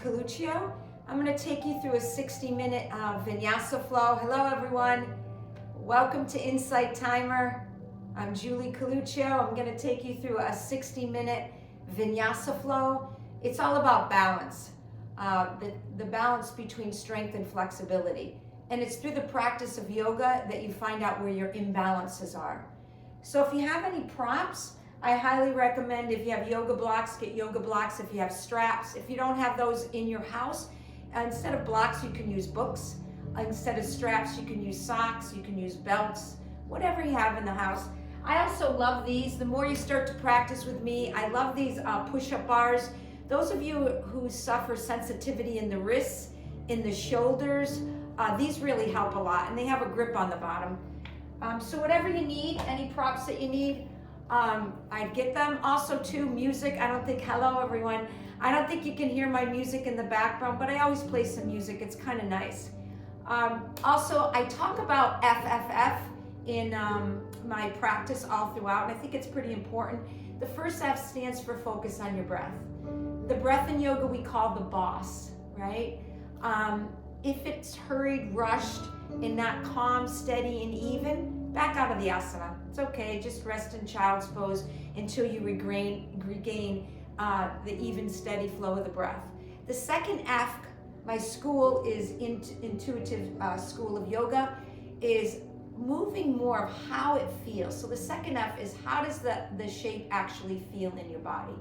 Coluccio. I'm going to take you through a 60-minute Vinyasa Flow. Hello everyone. Welcome to Insight Timer. I'm Julie Coluccio. I'm going to take you through a 60-minute Vinyasa Flow. It's all about balance, the balance between strength and flexibility. And it's through the practice of yoga that you find out where your imbalances are. So if you have any props, I highly recommend, if you have yoga blocks, get yoga blocks. If you have straps, if you don't have those in your house, instead of blocks, you can use books. Instead of straps, you can use socks, you can use belts, whatever you have in the house. I also love these. The more you start to practice with me, I love these push-up bars. Those of you who suffer sensitivity in the wrists, in the shoulders, these really help a lot, and they have a grip on the bottom. So whatever you need, any props that you need, I'd get them. Also too, music. Hello everyone. I don't think you can hear my music in the background, but I always play some music. It's kind of nice. Also, I talk about FFF in my practice all throughout, and I think it's pretty important. The first F stands for focus on your breath. The breath in yoga we call the boss, right? If it's hurried, rushed, and not calm, steady, and even, back out of the asana. It's okay, just rest in child's pose until you regain the even, steady flow of the breath. The second F, my school is Intuitive School of Yoga, is moving more of how it feels. So the second F is, how does the shape actually feel in your body?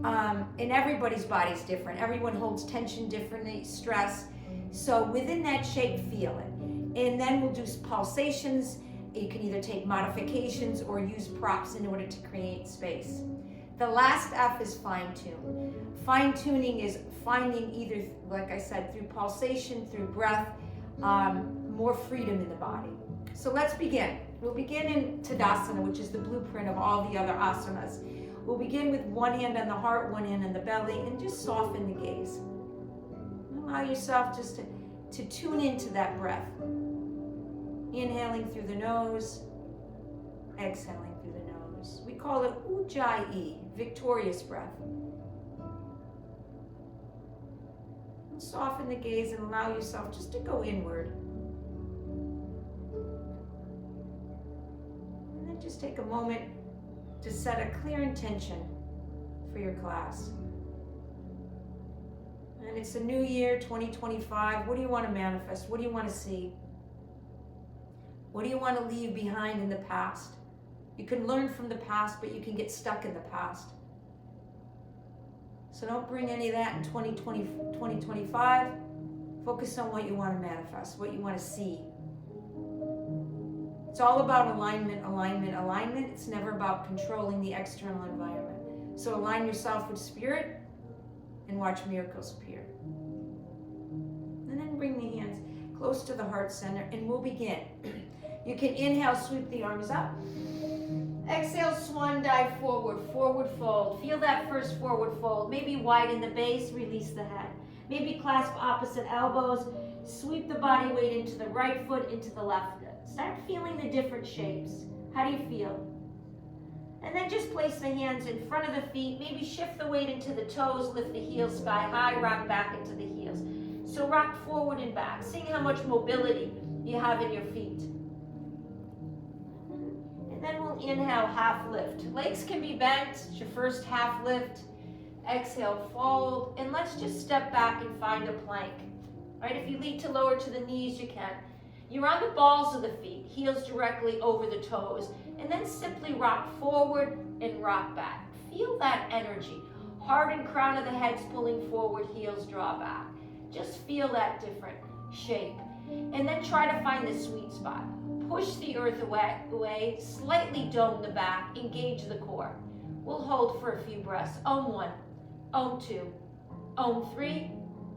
And everybody's body is different. Everyone holds tension differently, stress. So within that shape, feel it. And then we'll do pulsations. You can either take modifications or use props in order to create space. The last F is fine-tune. Fine-tuning is finding either, like I said, through pulsation, through breath, more freedom in the body. So let's begin. We'll begin in Tadasana, which is the blueprint of all the other asanas. We'll begin with one hand on the heart, one hand on the belly, and just soften the gaze. Allow yourself just to tune into that breath. Inhaling through the nose, exhaling through the nose. We call it Ujjayi, victorious breath. And soften the gaze and allow yourself just to go inward. And then just take a moment to set a clear intention for your class. And it's a new year, 2025. What do you want to manifest? What do you want to see? What do you want to leave behind in the past? You can learn from the past, but you can get stuck in the past. So don't bring any of that in 2025. Focus on what you want to manifest, what you want to see. It's all about alignment, alignment, alignment. It's never about controlling the external environment. So align yourself with spirit and watch miracles appear. And then bring the hands close to the heart center, and we'll begin. You can inhale, sweep the arms up. Exhale, swan dive forward, forward fold. Feel that first forward fold. Maybe widen the base, release the head. Maybe clasp opposite elbows. Sweep the body weight into the right foot, into the left foot. Start feeling the different shapes. How do you feel? And then just place the hands in front of the feet. Maybe shift the weight into the toes, lift the heels sky high, rock back into the heels. So rock forward and back, seeing how much mobility you have in your feet. And then we'll inhale, half lift. Legs can be bent, it's your first half lift. Exhale, fold, and let's just step back and find a plank. All right, if you need to lower to the knees, you can. You're on the balls of the feet, heels directly over the toes, and then simply rock forward and rock back. Feel that energy. Heart and crown of the head's pulling forward, heels draw back. Just feel that different shape. And then try to find the sweet spot. Push the earth away, slightly dome the back, engage the core. We'll hold for a few breaths. Om 1, Om 2, Om 3,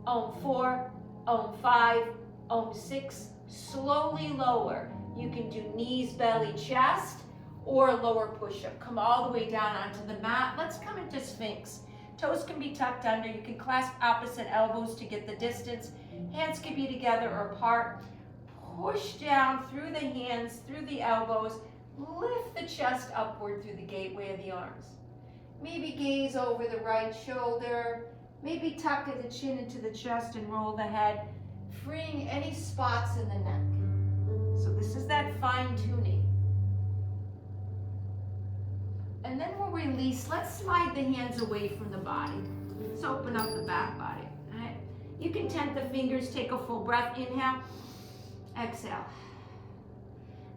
Om 4, Om 5, Om 6. Slowly lower. You can do knees, belly, chest, or a lower push-up. Come all the way down onto the mat. Let's come into Sphinx. Toes can be tucked under. You can clasp opposite elbows to get the distance. Hands can be together or apart. Push down through the hands, through the elbows. Lift the chest upward through the gateway of the arms. Maybe gaze over the right shoulder. Maybe tuck the chin into the chest and roll the head, freeing any spots in the neck. So this is that fine tuning. And then we'll release. Let's slide the hands away from the body. Let's open up the back body. All right. You can tent the fingers, take a full breath. Inhale, exhale.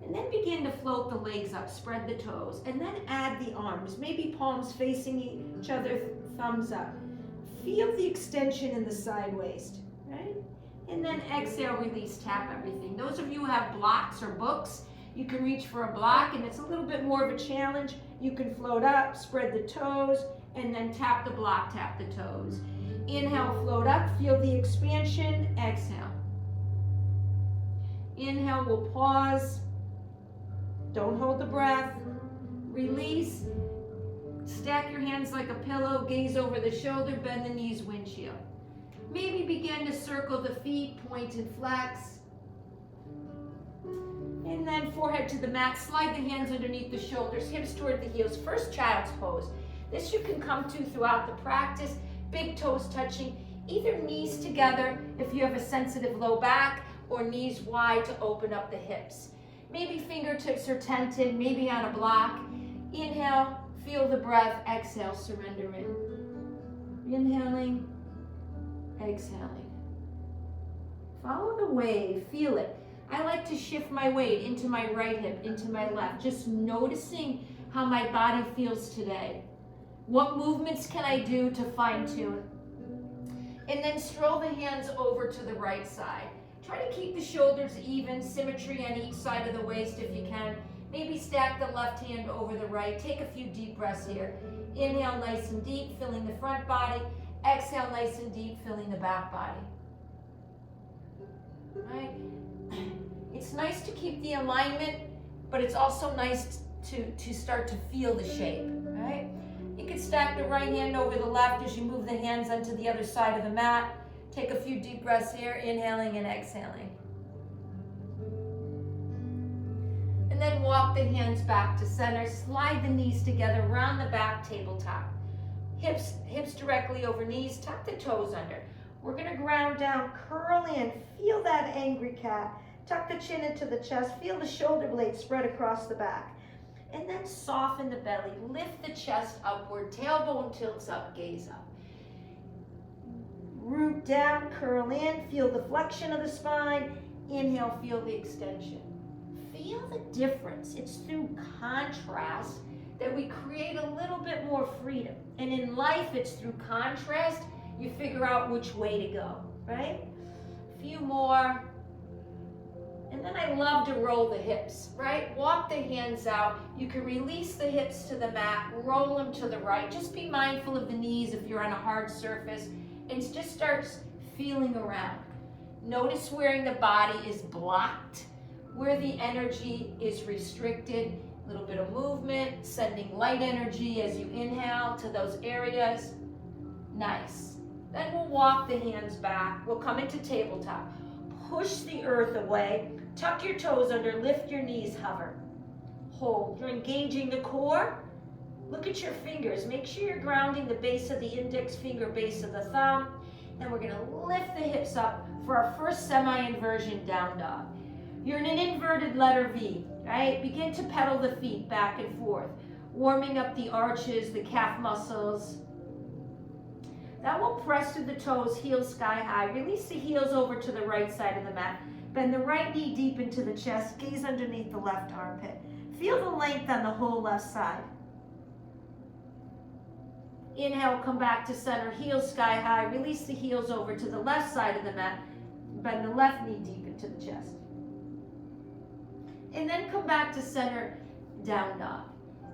And then begin to float the legs up, spread the toes, and then add the arms. Maybe palms facing each other, thumbs up. Feel the extension in the side waist, right? And then exhale, release, tap everything. Those of you who have blocks or books, you can reach for a block, and it's a little bit more of a challenge. You can float up, spread the toes, and then tap the block, tap the toes. Inhale, float up, feel the expansion, exhale. Inhale, we'll pause. Don't hold the breath. Release. Stack your hands like a pillow, gaze over the shoulder, bend the knees, windshield. Maybe begin to circle the feet, point and flex. And then forehead to the mat, slide the hands underneath the shoulders, hips toward the heels. First child's pose. This you can come to throughout the practice. Big toes touching, either knees together if you have a sensitive low back, or knees wide to open up the hips. Maybe fingertips are tented, maybe on a block. Inhale, feel the breath, exhale, surrender in. Inhaling, exhaling. Follow the wave, feel it. I like to shift my weight into my right hip, into my left, just noticing how my body feels today. What movements can I do to fine tune? And then stroll the hands over to the right side. Try to keep the shoulders even, symmetry on each side of the waist if you can. Maybe stack the left hand over the right. Take a few deep breaths here. Inhale nice and deep, filling the front body. Exhale nice and deep, filling the back body. Right? It's nice to keep the alignment, but it's also nice to start to feel the shape, right? You can stack the right hand over the left as you move the hands onto the other side of the mat. Take a few deep breaths here, inhaling and exhaling. And then walk the hands back to center, slide the knees together, round the back, tabletop. Hips directly over knees, tuck the toes under. We're gonna ground down, curl in, feel that angry cat. Tuck the chin into the chest, feel the shoulder blades spread across the back. And then soften the belly, lift the chest upward, tailbone tilts up, gaze up. Root down, curl in, feel the flexion of the spine. Inhale, feel the extension. Feel the difference. It's through contrast that we create a little bit more freedom. And in life, it's through contrast, you figure out which way to go, right? A few more. And then I love to roll the hips, right? Walk the hands out. You can release the hips to the mat, roll them to the right. Just be mindful of the knees if you're on a hard surface. And just start feeling around. Notice where the body is blocked, where the energy is restricted. A little bit of movement, sending light energy as you inhale to those areas. Nice. Then we'll walk the hands back. We'll come into tabletop. Push the earth away. Tuck your toes under, lift your knees, hover. Hold. You're engaging the core. Look at your fingers. Make sure you're grounding the base of the index finger, base of the thumb. Then we're going to lift the hips up for our first semi-inversion down dog. You're in an inverted letter V, right? Begin to pedal the feet back and forth, warming up the arches, the calf muscles. Then we'll press through the toes, heels sky high. Release the heels over to the right side of the mat. Bend the right knee deep into the chest. Gaze underneath the left armpit. Feel the length on the whole left side. Inhale, come back to center, heels sky high. Release the heels over to the left side of the mat. Bend the left knee deep into the chest. And then come back to center, down dog.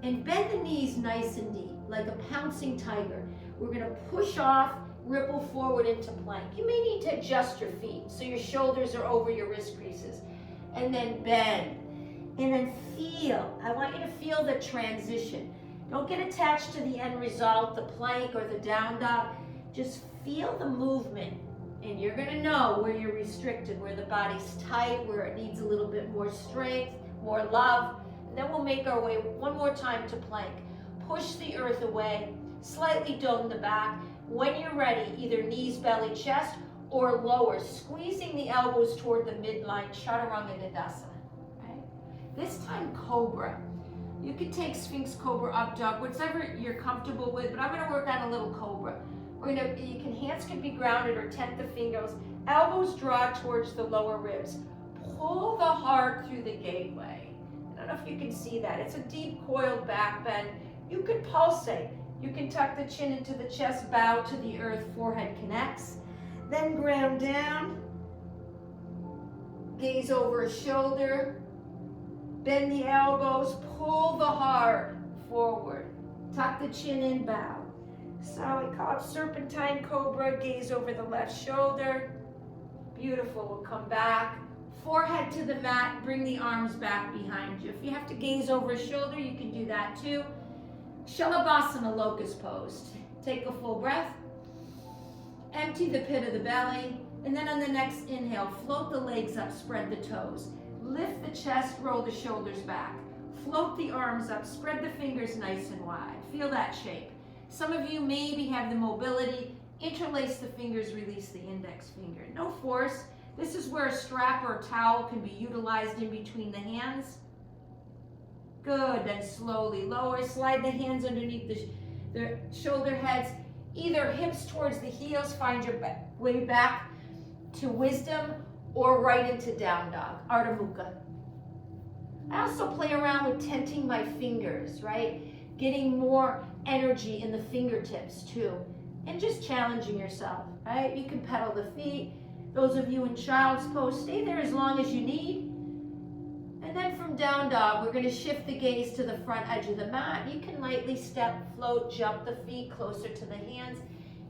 And bend the knees nice and deep, like a pouncing tiger. We're gonna push off, ripple forward into plank. You may need to adjust your feet so your shoulders are over your wrist creases. And then bend. And then feel. I want you to feel the transition. Don't get attached to the end result, the plank or the down dog. Just feel the movement. And you're gonna know where you're restricted, where the body's tight, where it needs a little bit more strength, more love. And then we'll make our way one more time to plank. Push the earth away, slightly dome the back. When you're ready, either knees, belly, chest, or lower, squeezing the elbows toward the midline, Chaturanga Dandasana. Right? This time, Cobra. You can take Sphinx, Cobra, Up Dog, whatever you're comfortable with, but I'm going to work on a little Cobra. Hands can be grounded or tent the fingers. Elbows draw towards the lower ribs. Pull the heart through the gateway. I don't know if you can see that. It's a deep coiled back bend. You could pulsate. You can tuck the chin into the chest, bow to the earth, forehead connects. Then ground down. Gaze over a shoulder. Bend the elbows. Pull the heart forward. Tuck the chin in, bow. So we call it Serpentine Cobra. Gaze over the left shoulder. Beautiful. We'll come back. Forehead to the mat. Bring the arms back behind you. If you have to gaze over a shoulder, you can do that too. Shalabhasana, locust pose. Take a full breath. Empty the pit of the belly. And then on the next inhale, float the legs up, spread the toes. Lift the chest, roll the shoulders back. Float the arms up, spread the fingers nice and wide. Feel that shape. Some of you maybe have the mobility. Interlace the fingers, release the index finger. No force. This is where a strap or a towel can be utilized in between the hands. Good, then slowly lower, slide the hands underneath the shoulder heads, either hips towards the heels, find your way back to wisdom, or right into down dog, Ardha Mukha. I also play around with tenting my fingers, right? Getting more energy in the fingertips too, and just challenging yourself, right? You can pedal the feet. Those of you in child's pose, stay there as long as you need. And then from down dog, we're going to shift the gaze to the front edge of the mat. You can lightly step, float, jump the feet closer to the hands.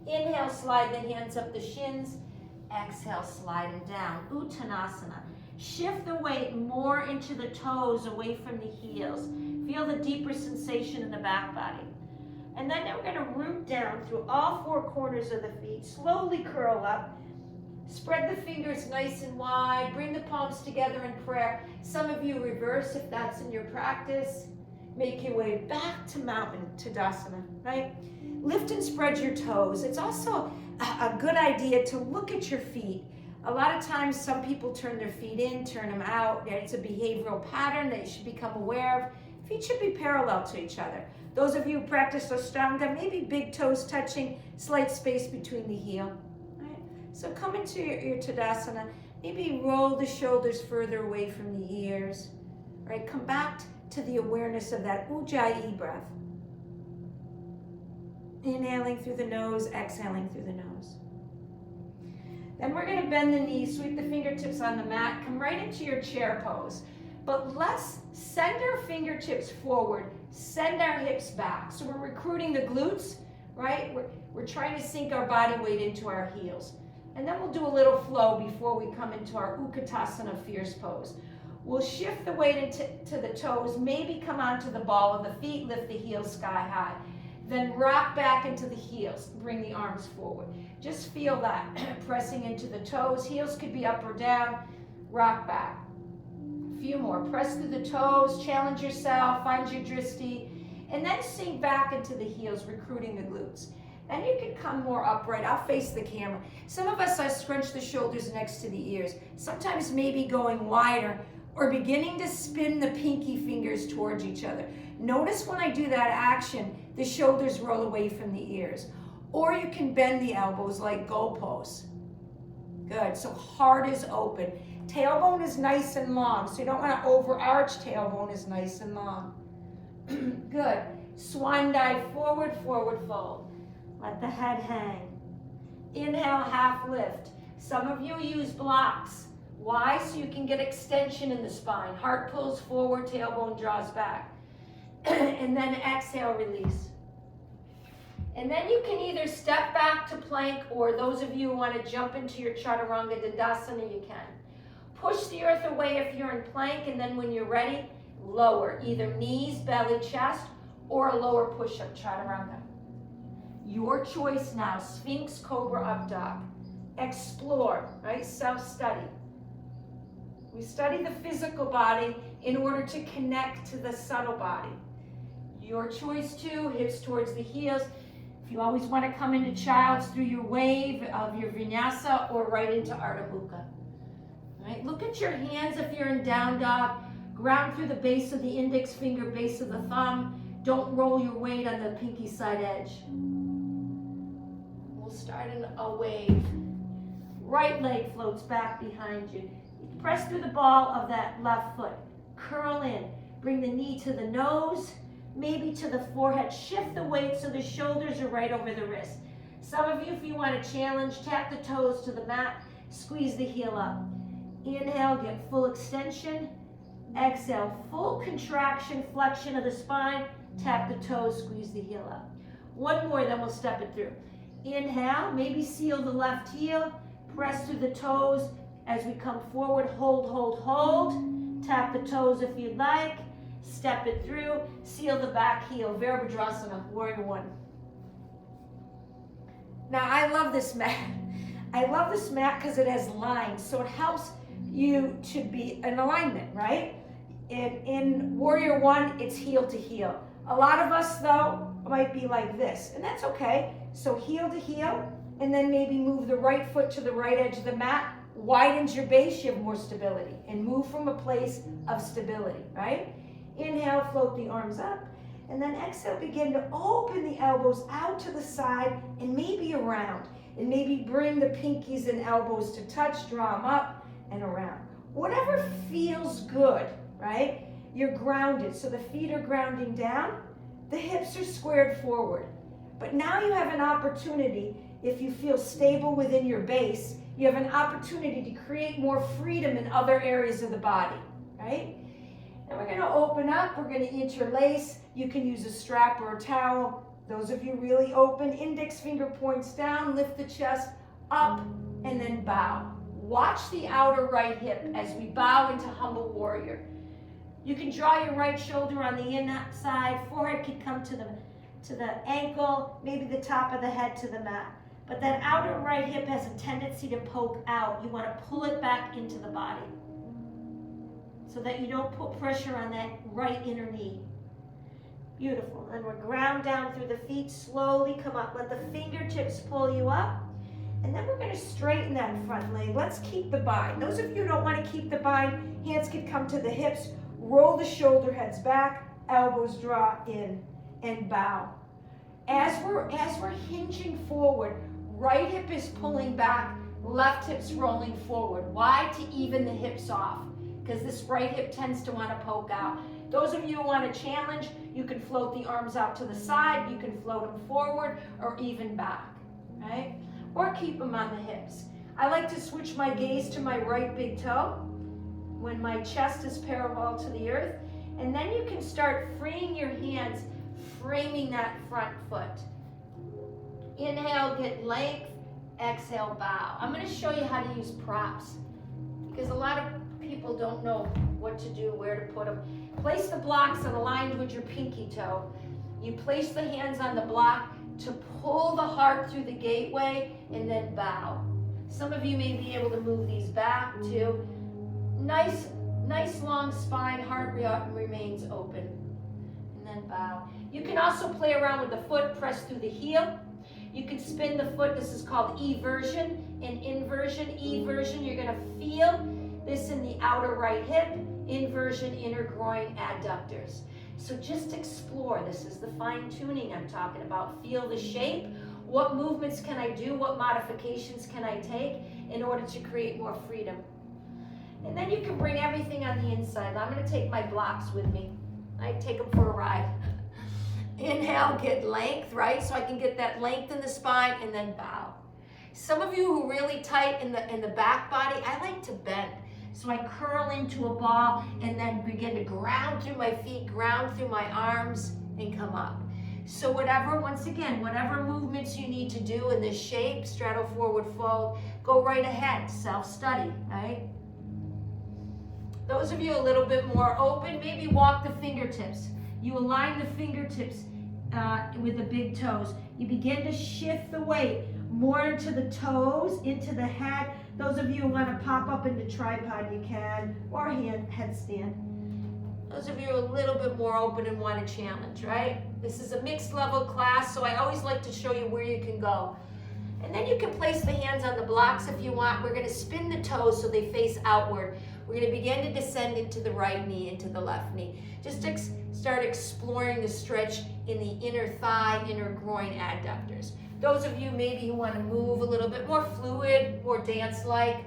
Inhale, slide the hands up the shins. Exhale, slide them down. Uttanasana. Shift the weight more into the toes, away from the heels. Feel the deeper sensation in the back body. And then we're going to root down through all four corners of the feet. Slowly curl up. Spread the fingers nice and wide. Bring the palms together in prayer. Some of you reverse if that's in your practice. Make your way back to Mountain Tadasana, right? Lift and spread your toes. It's also a good idea to look at your feet. A lot of times some people turn their feet in, turn them out. It's a behavioral pattern that you should become aware of. Feet should be parallel to each other. Those of you who practice Ashtanga, maybe big toes touching, slight space between the heel. So come into your Tadasana, maybe roll the shoulders further away from the ears, right? Come back to the awareness of that Ujjayi breath. Inhaling through the nose, exhaling through the nose. Then we're going to bend the knees, sweep the fingertips on the mat, come right into your chair pose. But let's send our fingertips forward, send our hips back. So we're recruiting the glutes, right? We're trying to sink our body weight into our heels. And then we'll do a little flow before we come into our Utkatasana fierce pose. We'll shift the weight into the toes, maybe come onto the ball of the feet, lift the heels sky high. Then rock back into the heels, bring the arms forward. Just feel that, pressing into the toes. Heels could be up or down, rock back. A few more, press through the toes, challenge yourself, find your dristi, and then sink back into the heels, recruiting the glutes. Then you can come more upright. I'll face the camera. Some of us, I scrunch the shoulders next to the ears. Sometimes maybe going wider or beginning to spin the pinky fingers towards each other. Notice when I do that action, the shoulders roll away from the ears. Or you can bend the elbows like goalposts. Good, so heart is open. Tailbone is nice and long, so you don't want to overarch. Tailbone is nice and long. Good, swan dive, forward, forward fold. Let the head hang. Inhale, half lift. Some of you use blocks. Why? So you can get extension in the spine. Heart pulls forward, tailbone draws back. And then exhale, release. And then you can either step back to plank, or those of you who want to jump into your Chaturanga Dandasana, you can. Push the earth away if you're in plank, and then when you're ready, lower. Either knees, belly, chest, or a lower push-up Chaturanga. Your choice now, Sphinx, Cobra, Up Dog. Explore, right? Self-study. We study the physical body in order to connect to the subtle body. Your choice too, hips towards the heels. If you always want to come into child's through your wave of your vinyasa or right into Ardha Mukha. Right? Look at your hands if you're in down dog. Ground through the base of the index finger, base of the thumb. Don't roll your weight on the pinky side edge. We'll start in a wave. Right leg floats back behind you. Press through the ball of that left foot. Curl in. Bring the knee to the nose, maybe to the forehead. Shift the weight so the shoulders are right over the wrist. Some of you, if you want to challenge, tap the toes to the mat, squeeze the heel up. Inhale, get full extension. Exhale, full contraction, flexion of the spine. Tap the toes, squeeze the heel up. One more, then we'll step it through. Inhale, maybe seal the left heel. Press through the toes as we come forward. Hold, hold, hold. Tap the toes if you'd like. Step it through. Seal the back heel. Virabhadrasana, warrior one. Now, I love this mat. I love this mat because it has lines, so it helps you to be in alignment, right? In warrior one, it's heel to heel. A lot of us, though, might be like this, and that's okay. So heel to heel, and then maybe move the right foot to the right edge of the mat. Widens your base, you have more stability, and move from a place of stability, right? Inhale, float the arms up, and then exhale, begin to open the elbows out to the side and maybe around, and maybe bring the pinkies and elbows to touch, draw them up and around. Whatever feels good, right? You're grounded, so the feet are grounding down, the hips are squared forward. But now you have an opportunity, if you feel stable within your base, you have an opportunity to create more freedom in other areas of the body, right? And we're going to open up, we're going to interlace. You can use a strap or a towel. Those of you really open, index finger points down, lift the chest up, and then bow. Watch the outer right hip as we bow into humble warrior. You can draw your right shoulder on the inside, forehead can come to the ankle, maybe the top of the head to the mat. But that outer right hip has a tendency to poke out. You want to pull it back into the body so that you don't put pressure on that right inner knee. Beautiful. And we're ground down through the feet, slowly come up. Let the fingertips pull you up. And then we're going to straighten that front leg. Let's keep the bind. Those of you who don't want to keep the bind, hands can come to the hips. Roll the shoulder heads back, elbows draw in, and bow. As we're hinging forward, right hip is pulling back, left hip's rolling forward. Why? To even the hips off, because this right hip tends to want to poke out. Those of you who want to challenge, you can float the arms out to the side, you can float them forward or even back, right? Or keep them on the hips. I like to switch my gaze to my right big toe when my chest is parallel to the earth, and then you can start freeing your hands, framing that front foot. Inhale, get length. Exhale, bow. I'm going to show you how to use props because a lot of people don't know what to do, where to put them. Place the blocks that aligned with your pinky toe. You place the hands on the block to pull the heart through the gateway and then bow. Some of you may be able to move these back too. Nice long spine, heart remains open. And then bow. You can also play around with the foot, press through the heel. You can spin the foot. This is called eversion and inversion. Eversion, you're going to feel this in the outer right hip. Inversion, inner groin adductors. So just explore. This is the fine tuning I'm talking about. Feel the shape. What movements can I do? What modifications can I take in order to create more freedom? And then you can bring everything on the inside. Now I'm going to take my blocks with me. I take them for a ride. Inhale, get length, right? So I can get that length in the spine and then bow. Some of you who are really tight in the back body, I like to bend. So I curl into a ball and then begin to ground through my feet, ground through my arms, and come up. So once again, whatever movements you need to do in this shape, straddle forward fold, go right ahead, self-study, right? Those of you a little bit more open, maybe walk the fingertips. You align the fingertips with the big toes. You begin to shift the weight more into the toes, into the head. Those of you who want to pop up into tripod, you can, or headstand. Those of you who are a little bit more open and want to challenge, right? This is a mixed level class, so I always like to show you where you can go. And then you can place the hands on the blocks if you want. We're going to spin the toes so they face outward. We're going to begin to descend into the right knee, into the left knee. Just start exploring the stretch in the inner thigh, inner groin adductors. Those of you maybe who want to move a little bit more fluid, more dance-like,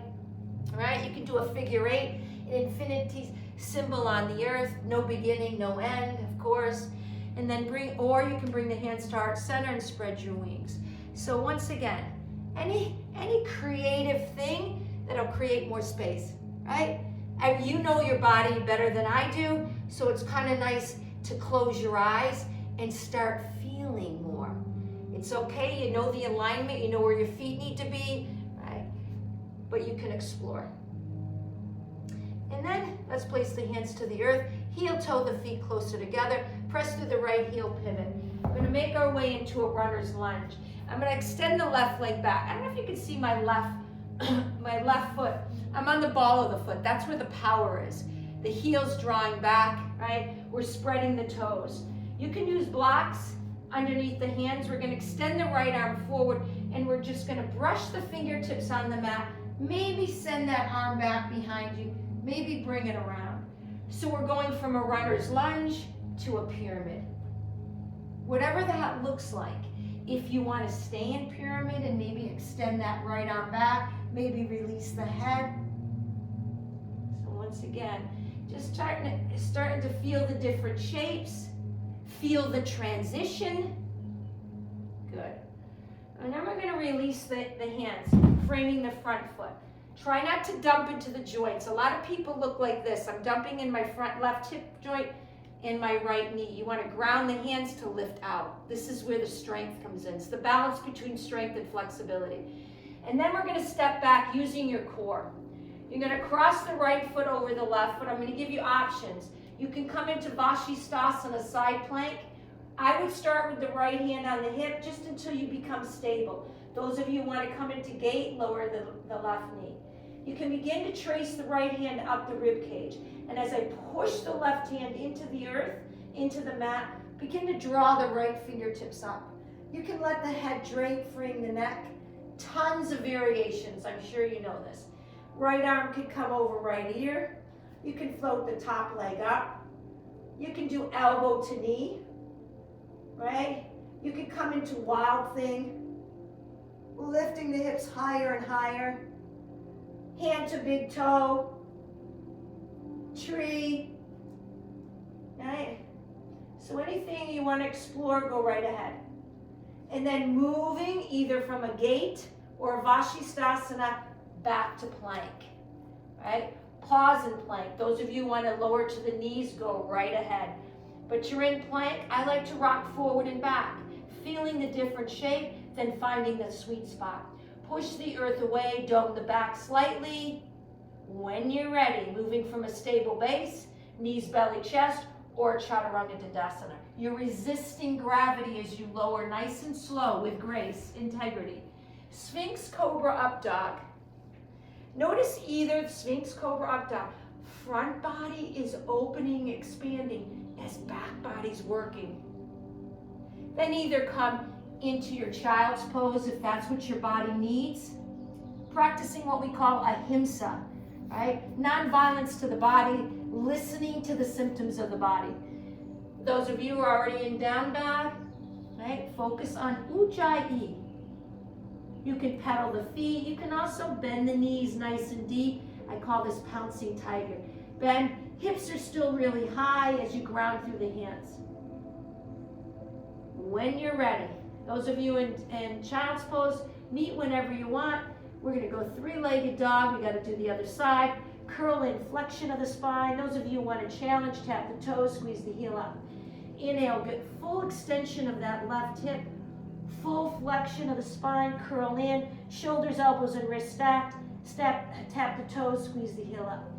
all right? You can do a figure eight, an infinity symbol on the earth, no beginning, no end, of course. And then or you can bring the hands to heart center and spread your wings. So once again, any creative thing that'll create more space, right? And you know your body better than I do, so it's kind of nice to close your eyes and start feeling more. It's okay, you know the alignment, you know where your feet need to be, right? But you can explore. And then let's place the hands to the earth, heel toe the feet closer together, press through the right heel pivot. We're going to make our way into a runner's lunge. I'm going to extend the left leg back. I don't know if you can see my left foot. I'm on the ball of the foot. That's where the power is. The heel's drawing back, right? We're spreading the toes. You can use blocks underneath the hands. We're going to extend the right arm forward, and we're just going to brush the fingertips on the mat. Maybe send that arm back behind you. Maybe bring it around. So we're going from a runner's lunge to a pyramid. Whatever that looks like. If you want to stay in pyramid and maybe extend that right arm back, maybe release the head. So once again, just starting to feel the different shapes, feel the transition. Good. And then we're going to release the hands, framing the front foot. Try not to dump into the joints. A lot of people look like this. I'm dumping in my front left hip joint and my right knee. You want to ground the hands to lift out. This is where the strength comes in. It's the balance between strength and flexibility. And then we're going to step back using your core. You're going to cross the right foot over the left foot. I'm going to give you options. You can come into Vinyasa side plank. I would start with the right hand on the hip just until you become stable. Those of you who want to come into gate, lower the left knee. You can begin to trace the right hand up the rib cage. And as I push the left hand into the earth, into the mat, begin to draw the right fingertips up. You can let the head drape, freeing the neck. Tons of variations, I'm sure you know this. Right arm can come over right ear. You can float the top leg up. You can do elbow to knee, right? You can come into wild thing, lifting the hips higher and higher. Hand to big toe, tree, right? So anything you want to explore, go right ahead. And then moving either from a gate or Vinyasa back to plank, right? Pause in plank. Those of you who want to lower to the knees, go right ahead. But you're in plank, I like to rock forward and back, feeling the different shape, then finding the sweet spot. Push the earth away, dome the back slightly. When you're ready, moving from a stable base, knees, belly, chest, or Chaturanga Dandasana. You're resisting gravity as you lower nice and slow with grace, integrity. Sphinx Cobra Up Dog. Notice either Sphinx Cobra Up Dog. Front body is opening, expanding as back body's working. Then either come into your child's pose if that's what your body needs. Practicing what we call ahimsa, right? Non-violence to the body, listening to the symptoms of the body. Those of you who are already in down dog, right? Focus on ujjayi. You can pedal the feet. You can also bend the knees nice and deep. I call this pouncing tiger. Bend, hips are still really high as you ground through the hands. When you're ready, those of you in child's pose, meet whenever you want. We're going to go three-legged dog. We got to do the other side. Curl in, flexion of the spine. Those of you who want to challenge, tap the toes, squeeze the heel up. Inhale, get full extension of that left hip. Full flexion of the spine, curl in. Shoulders, elbows, and wrists stacked. Tap the toes, squeeze the heel up.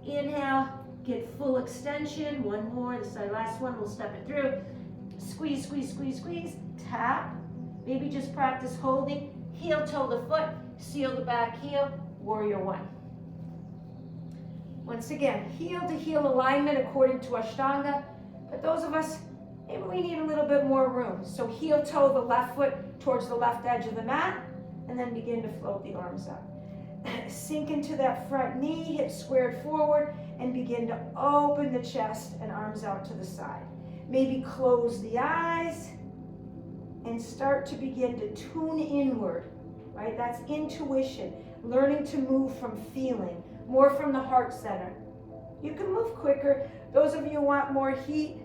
Inhale, get full extension. One more, this is our last one. We'll step it through. Squeeze, squeeze, squeeze, squeeze. Tap. Maybe just practice holding. Heel toe the foot. Seal the back heel. Warrior one. Once again, heel to heel alignment according to Ashtanga. But those of us maybe we need a little bit more room. So heel toe the left foot towards the left edge of the mat, and then begin to float the arms up. Sink into that front knee, hips squared forward, and begin to open the chest and arms out to the side. Maybe close the eyes and start to begin to tune inward, right? That's intuition, learning to move from feeling, more from the heart center. You can move quicker. Those of you who want more heat,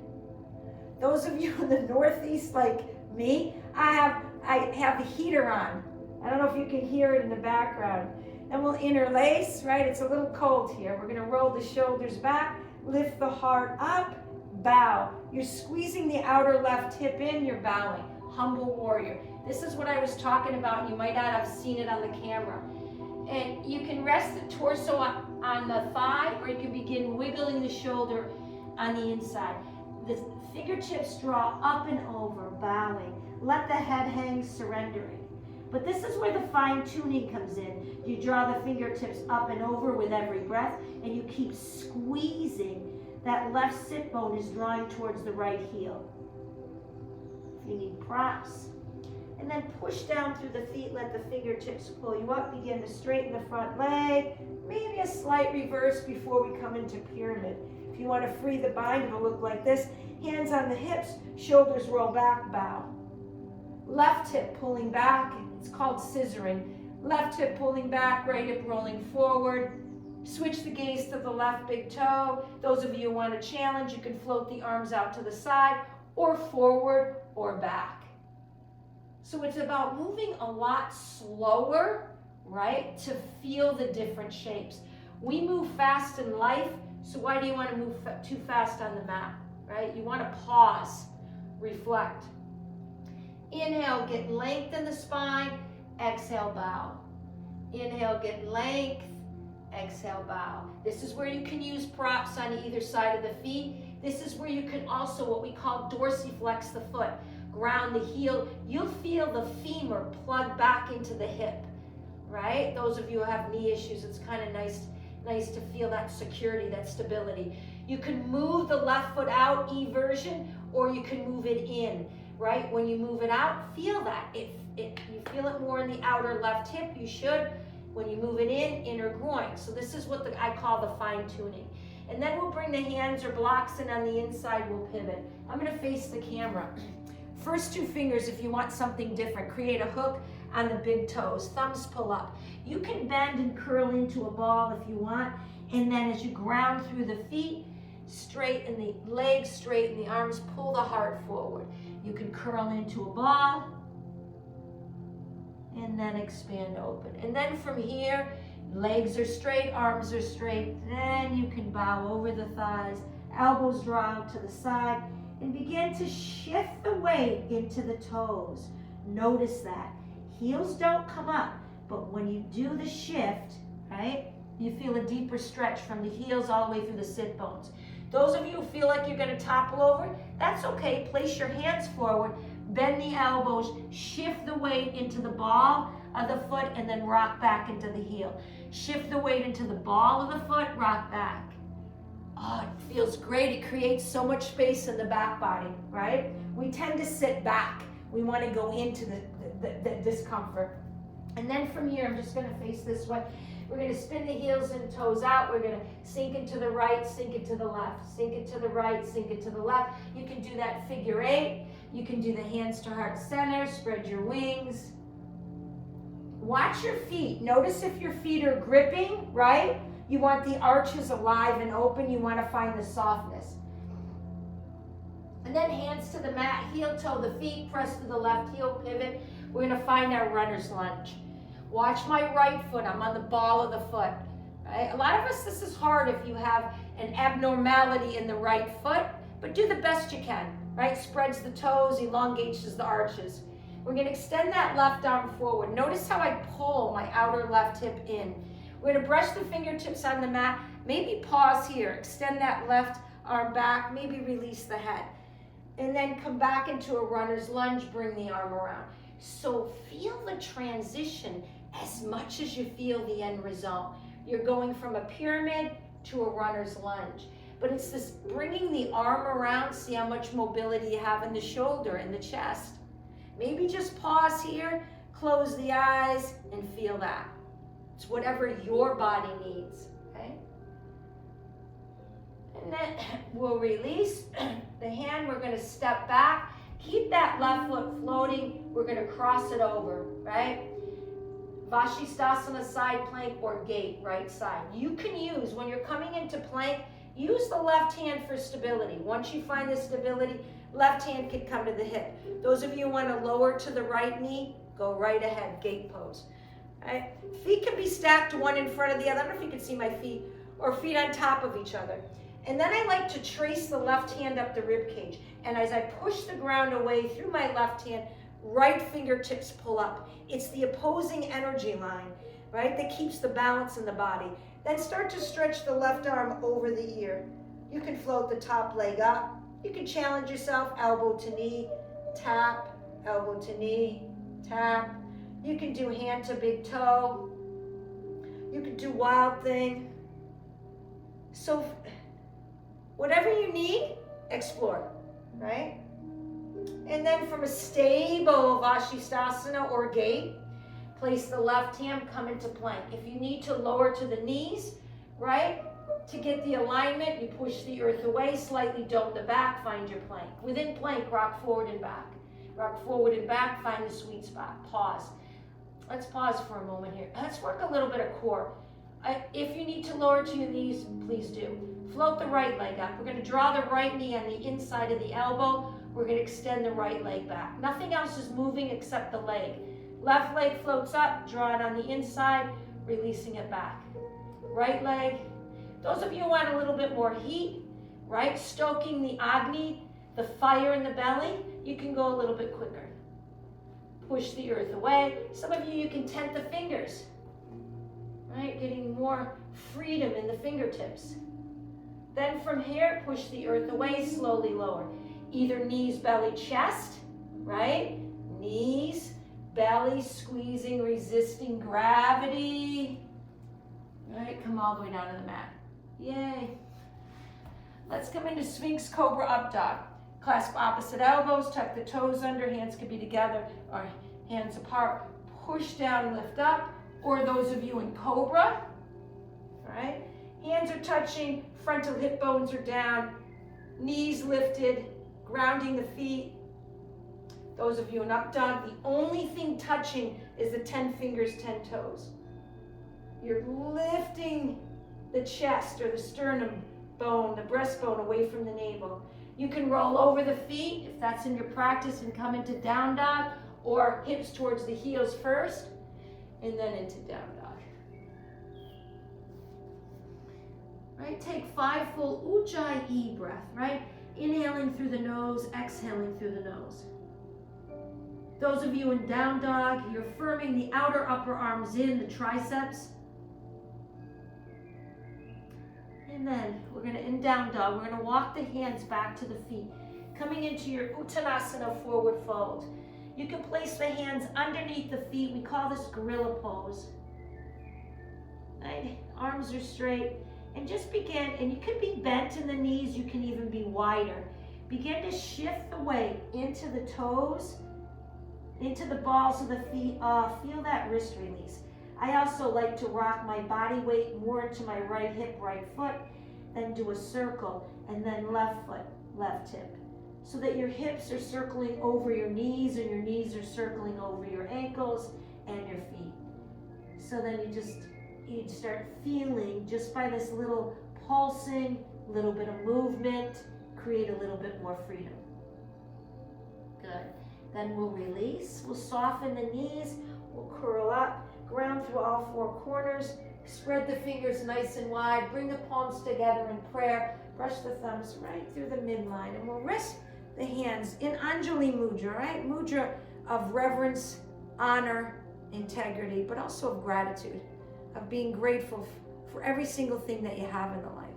those of you in the Northeast like me, I have a heater on. I don't know if you can hear it in the background. Then we'll interlace, right? It's a little cold here. We're gonna roll the shoulders back, lift the heart up, bow. You're squeezing the outer left hip in, you're bowing. Humble warrior. This is what I was talking about. You might not have seen it on the camera. And you can rest the torso on the thigh, or you can begin wiggling the shoulder on the inside. The fingertips draw up and over, bowing. Let the head hang, surrendering. But this is where the fine tuning comes in. You draw the fingertips up and over with every breath, and you keep squeezing. That left sit bone is drawing towards the right heel. If you need props. And then push down through the feet, let the fingertips pull you up. Begin to straighten the front leg. Maybe a slight reverse before we come into pyramid. If you want to free the bind, it'll look like this. Hands on the hips, shoulders roll back, bow. Left hip pulling back, it's called scissoring. Left hip pulling back, right hip rolling forward. Switch the gaze to the left big toe. Those of you who want to challenge, you can float the arms out to the side or forward or back. So it's about moving a lot slower, right, to feel the different shapes. We move fast in life, so why do you want to move too fast on the mat, right? You want to pause, reflect. Inhale, get length in the spine. Exhale, bow. Inhale, get length. Exhale, bow. This is where you can use props on either side of the feet. This is where you can also, what we call dorsiflex the foot. Ground the heel. You'll feel the femur plug back into the hip, right? Those of you who have knee issues, it's kind of nice to feel that security, that stability. You can move the left foot out, eversion, or you can move it in, right? When you move it out, feel that. You feel it more in the outer left hip, you should. When you move it in, inner groin. So this is what I call the fine tuning. And then we'll bring the hands or blocks in on the inside, we'll pivot. I'm gonna face the camera. First two fingers, if you want something different, create a hook on the big toes, thumbs pull up. You can bend and curl into a ball if you want, and then as you ground through the feet, straighten the legs, straighten the arms, pull the heart forward. You can curl into a ball, and then expand open. And then from here, legs are straight, arms are straight, then you can bow over the thighs, elbows draw out to the side, and begin to shift the weight into the toes. Notice that. Heels don't come up, but when you do the shift, right, you feel a deeper stretch from the heels all the way through the sit bones. Those of you who feel like you're gonna topple over, that's okay. Place your hands forward, bend the elbows, shift the weight into the ball of the foot, and then rock back into the heel. Shift the weight into the ball of the foot, rock back. Oh, it feels great. It creates so much space in the back body, right? We tend to sit back. We want to go into the discomfort. And then from here, I'm just going to face this way. We're going to spin the heels and toes out. We're going to sink into the right, sink it to the left, sink it to the right, sink it to the left. You can do that figure eight. You can do the hands to heart center, spread your wings. Watch your feet. Notice if your feet are gripping, right? You want the arches alive and open. You want to find the softness. And then hands to the mat, heel toe the feet, press to the left heel, pivot. We're going to find our runner's lunge. Watch my right foot. I'm on the ball of the foot. Right? A lot of us, this is hard if you have an abnormality in the right foot, but do the best you can, right? Spreads the toes, elongates the arches. We're going to extend that left arm forward. Notice how I pull my outer left hip in. We're going to brush the fingertips on the mat. Maybe pause here. Extend that left arm back. Maybe release the head. And then come back into a runner's lunge. Bring the arm around. So feel the transition as much as you feel the end result. You're going from a pyramid to a runner's lunge. but it's this bringing the arm around. See how much mobility you have in the shoulder and the chest. Maybe just pause here, close the eyes, and feel that. It's whatever your body needs, okay? And then we'll release the hand. We're going to step back. Keep that left foot floating. We're going to cross it over, right? Vashisthasana, side plank, or gate, right side. You can use, when you're coming into plank, use the left hand for stability. Once you find the stability, left hand can come to the hip. Those of you who want to lower to the right knee, go right ahead, gate pose. Right? Feet can be stacked one in front of the other. I don't know if you can see my feet, or feet on top of each other. And then I like to trace the left hand up the rib cage. And as I push the ground away through my left hand, right fingertips pull up. It's the opposing energy line, right, that keeps the balance in the body. Then start to stretch the left arm over the ear. You can float the top leg up. You can challenge yourself, elbow to knee, tap, elbow to knee, tap. You can do hand to big toe. You can do wild thing. So whatever you need, explore, right? And then from a stable Vashisthasana or gate, place the left hand, come into plank. If you need to lower to the knees, right? To get the alignment, you push the earth away, slightly dome the back, find your plank. Within plank, rock forward and back. Rock forward and back, find the sweet spot. Pause. Let's pause for a moment here. Let's work a little bit of core. If you need to lower to your knees, please do. Float the right leg up. We're going to draw the right knee on the inside of the elbow. We're going to extend the right leg back. Nothing else is moving except the leg. Left leg floats up, draw it on the inside, releasing it back. Right leg. Those of you who want a little bit more heat, right? Stoking the Agni, the fire in the belly, you can go a little bit quicker. Push the earth away. Some of you can tent the fingers, right? Getting more freedom in the fingertips. Then from here, push the earth away, slowly lower. Either knees, belly, chest, right? Knees, belly, squeezing, resisting gravity. All right, come all the way down to the mat. Yay. Let's come into Sphinx Cobra Up Dog. Clasp opposite elbows, tuck the toes under, hands could be together or hands apart. Push down, lift up. Or those of you in Cobra, all right? Hands are touching, frontal hip bones are down, knees lifted, grounding the feet. Those of you in Up Dog, the only thing touching is the 10 fingers, 10 toes. You're lifting the chest or the sternum bone, the breastbone away from the navel. You can roll over the feet if that's in your practice and come into Down Dog, or hips towards the heels first and then into Down Dog. Right, take 5 full Ujjayi breath, right? Inhaling through the nose, exhaling through the nose. Those of you in Down Dog, you're firming the outer upper arms in, the triceps. And then we're going to, in Down Dog, we're going to walk the hands back to the feet, coming into your Uttanasana forward fold. You can place the hands underneath the feet. We call this gorilla pose. Right? Arms are straight. And just begin, and you can be bent in the knees, you can even be wider. Begin to shift the weight into the toes, into the balls of the feet. Feel that wrist release. I also like to rock my body weight more to my right hip, right foot, then do a circle, and then left foot, left hip. So that your hips are circling over your knees, and your knees are circling over your ankles and your feet. So then you start feeling, just by this little pulsing, little bit of movement, create a little bit more freedom. Good. Then we'll release, we'll soften the knees, we'll curl up, ground through all 4 corners, spread the fingers nice and wide, bring the palms together in prayer, brush the thumbs right through the midline, and we'll rest the hands in Anjali Mudra, right? Mudra of reverence, honor, integrity, but also of gratitude, of being grateful for every single thing that you have in the life.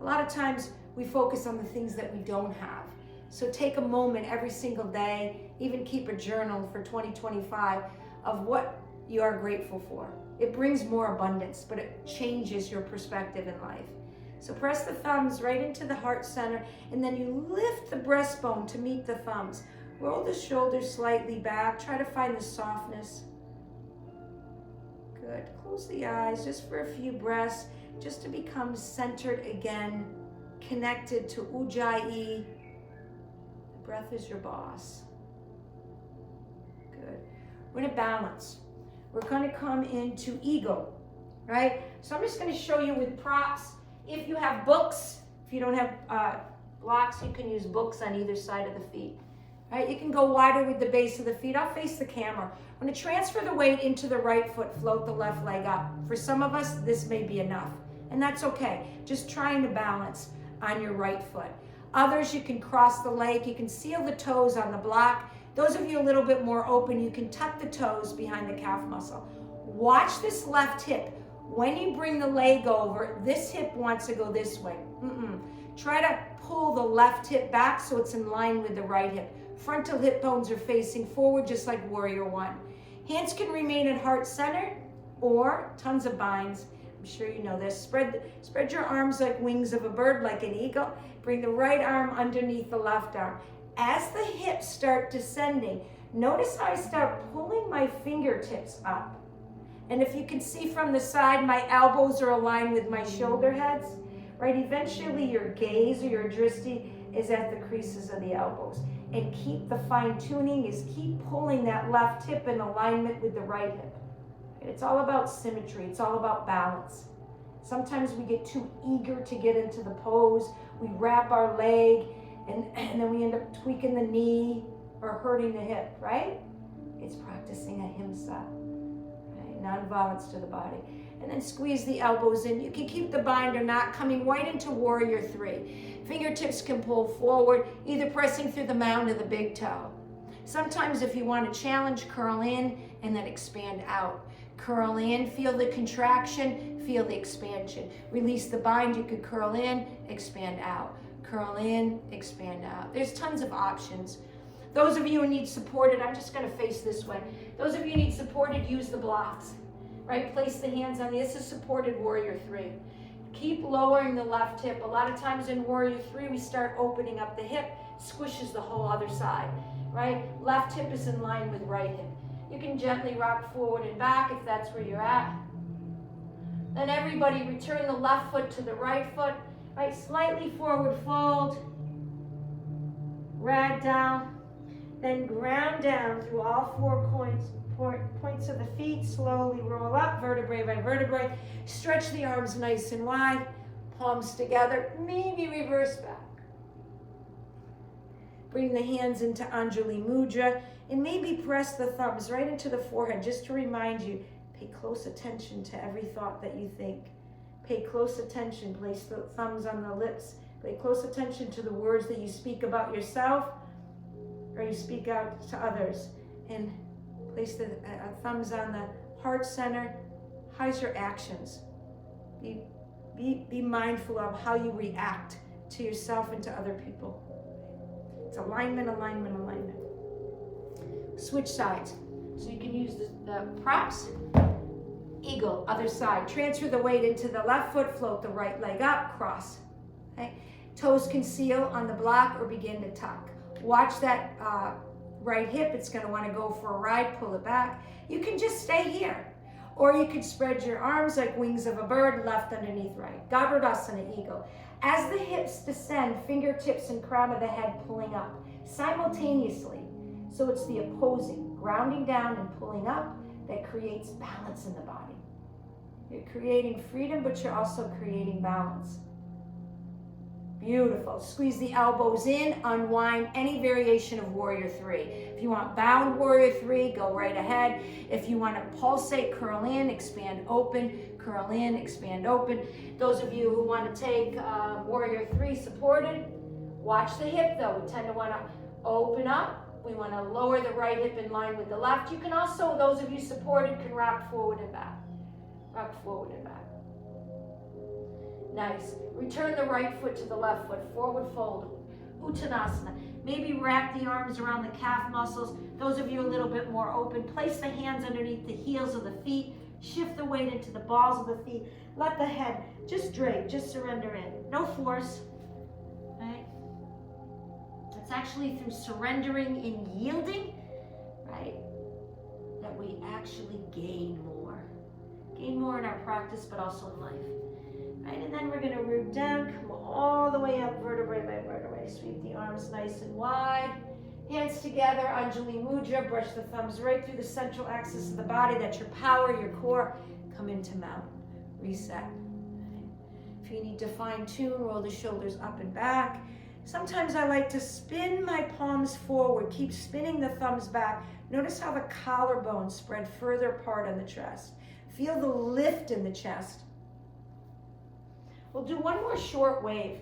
A lot of times we focus on the things that we don't have. So take a moment every single day, even keep a journal for 2025 of what you are grateful for. It brings more abundance, but it changes your perspective in life. So press the thumbs right into the heart center, and then you lift the breastbone to meet the thumbs. Roll the shoulders slightly back. Try to find the softness. Good. Close the eyes just for a few breaths, just to become centered again, connected to Ujjayi. The breath is your boss. Good. We're going to balance. We're going to come into eagle, right? So I'm just going to show you with props. If you have books, if you don't have blocks, you can use books on either side of the feet. Right? You can go wider with the base of the feet. I'll face the camera. I'm going to transfer the weight into the right foot, float the left leg up. For some of us, this may be enough, and that's okay. Just trying to balance on your right foot. Others, you can cross the leg. You can seal the toes on the block. Those of you a little bit more open, you can tuck the toes behind the calf muscle. Watch this left hip. When you bring the leg over, this hip wants to go this way. Try to pull the left hip back so it's in line with the right hip. Frontal hip bones are facing forward, just like warrior one. Hands can remain at heart center, or tons of binds. I'm sure you know this. Spread your arms like wings of a bird, like an eagle. Bring the right arm underneath the left arm. As the hips start descending, notice how I start pulling my fingertips up. And if you can see from the side, my elbows are aligned with my shoulder heads, right? Eventually your gaze or your drishti is at the creases of the elbows. And keep the fine tuning is keep pulling that left hip in alignment with the right hip. It's all about symmetry. It's all about balance. Sometimes we get too eager to get into the pose. We wrap our leg and then we end up tweaking the knee or hurting the hip, right? It's practicing ahimsa, right? Non-violence to the body. And then squeeze the elbows in. You can keep the bind or not, coming right into warrior three. Fingertips can pull forward, either pressing through the mound of the big toe. Sometimes if you want to challenge, curl in and then expand out. Curl in, feel the contraction, feel the expansion. Release the bind, you could curl in, expand out. Curl in, expand out. There's tons of options. Those of you who need supported, I'm just going to face this way. Those of you who need supported, use the blocks. Right? Place the hands on this is supported warrior three. Keep lowering the left hip. A lot of times in warrior three, we start opening up the hip, squishes the whole other side, right? Left hip is in line with right hip. You can gently rock forward and back if that's where you're at. Then everybody return the left foot to the right foot, right? Slightly forward fold, rag down, then ground down through all 4 points of the feet. Slowly roll up, vertebrae by vertebrae. Stretch the arms nice and wide, palms together, maybe reverse back. Bring the hands into Anjali Mudra and maybe press the thumbs right into the forehead just to remind you, pay close attention to every thought that you think. Pay close attention, place the thumbs on the lips. Pay close attention to the words that you speak about yourself or you speak out to others. And place the thumbs on the heart center. How's your actions? Be mindful of how you react to yourself and to other people. It's alignment, alignment, alignment. Switch sides. So you can use the props. Eagle, other side. Transfer the weight into the left foot, float the right leg up, cross. Okay? Toes can seal on the block or begin to tuck. Watch that right hip. It's going to want to go for a ride, pull it back. You can just stay here. Or you could spread your arms like wings of a bird, left underneath right. Garbhodasana, eagle. As the hips descend, fingertips and crown of the head pulling up simultaneously. So it's the opposing, grounding down and pulling up, that creates balance in the body. You're creating freedom, but you're also creating balance. Beautiful. Squeeze the elbows in, unwind, any variation of warrior three. If you want bound warrior three, go right ahead. If you want to pulsate, curl in, expand open, curl in, expand open. Those of you who want to take warrior three supported, watch the hip though. We tend to want to open up. We want to lower the right hip in line with the left. You can also, those of you supported, can rock forward and back. Rock forward and back. Nice. Return the right foot to the left foot. Forward fold. Uttanasana. Maybe wrap the arms around the calf muscles. Those of you a little bit more open, place the hands underneath the heels of the feet. Shift the weight into the balls of the feet. Let the head just drape, just surrender in. No force, right? It's actually through surrendering and yielding, right, that we actually gain more. Gain more in our practice, but also in life. Right, and then we're gonna root down, come all the way up, vertebrae by vertebrae. Sweep the arms nice and wide. Hands together, Anjali Mudra. Brush the thumbs right through the central axis of the body. That's your power, your core. Come into mountain. Reset. If you need to fine tune, roll the shoulders up and back. Sometimes I like to spin my palms forward. Keep spinning the thumbs back. Notice how the collarbones spread further apart on the chest. Feel the lift in the chest. We'll do one more short wave.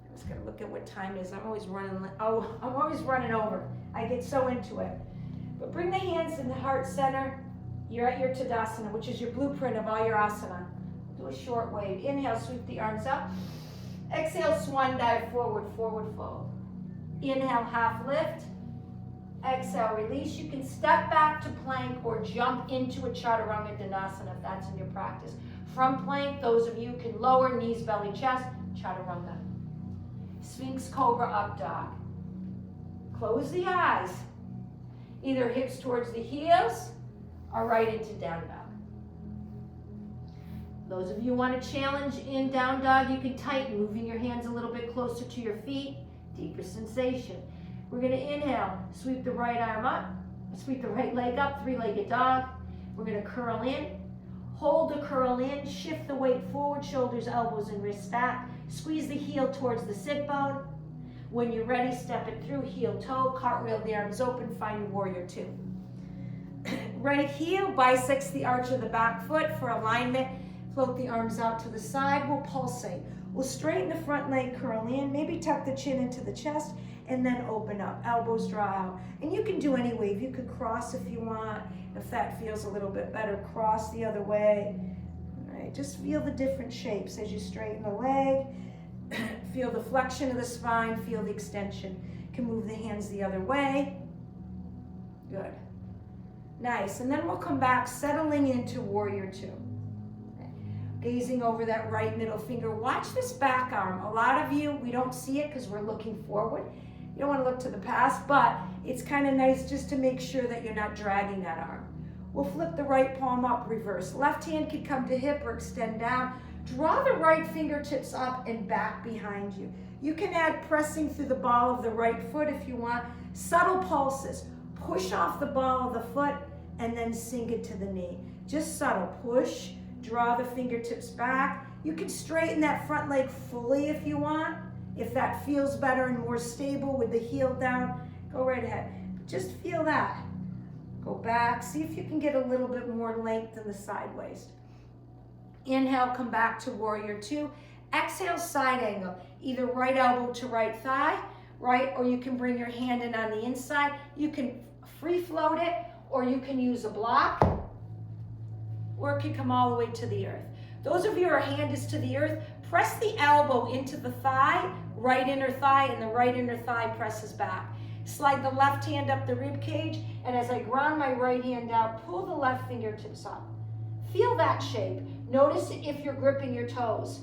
I'm just gonna look at what time it is. I'm always running over. I get so into it. But bring the hands in the heart center. You're at your Tadasana, which is your blueprint of all your asana. Do a short wave. Inhale, sweep the arms up. Exhale, swan dive forward, forward fold. Inhale, half lift. Exhale, release. You can step back to plank or jump into a chaturanga danasana if that's in your practice. From plank, those of you can lower, knees, belly, chest, chaturanga. Sphinx cobra, up dog. Close the eyes. Either hips towards the heels or right into down dog. Those of you who want to challenge in down dog, you can tighten, moving your hands a little bit closer to your feet. Deeper sensation. We're going to inhale, sweep the right arm up, sweep the right leg up, three-legged dog. We're going to curl in, hold the curl in, shift the weight forward, shoulders, elbows, and wrists back. Squeeze the heel towards the sit bone. When you're ready, step it through, heel toe, cartwheel the arms open, find warrior two. Right heel bisects the arch of the back foot for alignment. Float the arms out to the side. We'll pulsate. We'll straighten the front leg, curl in, maybe tuck the chin into the chest, and then open up. Elbows draw out. And you can do any wave. You can cross if you want. If that feels a little bit better, cross the other way. All right, just feel the different shapes as you straighten the leg. Feel the flexion of the spine. Feel the extension. You can move the hands the other way. Good. Nice. And then we'll come back, settling into warrior two. Gazing over that right middle finger. Watch this back arm. A lot of you, we don't see it because we're looking forward. You don't want to look to the past, but it's kind of nice just to make sure that you're not dragging that arm. We'll flip the right palm up, reverse. Left hand can come to hip or extend down. Draw the right fingertips up and back behind you. You can add pressing through the ball of the right foot if you want. Subtle pulses. Push off the ball of the foot and then sink it to the knee. Just subtle. Push. Draw the fingertips back. You can straighten that front leg fully if you want. If that feels better and more stable with the heel down, go right ahead. Just feel that. Go back. See if you can get a little bit more length in the side waist. Inhale, come back to warrior two. Exhale, side angle. Either right elbow to right thigh, right? Or you can bring your hand in on the inside. You can free float it, or you can use a block. Or it can come all the way to the earth. Those of you whose hand is to the earth, press the elbow into the thigh, right inner thigh, and the right inner thigh presses back. Slide the left hand up the rib cage, and as I ground my right hand out, pull the left fingertips up. Feel that shape. Notice if you're gripping your toes.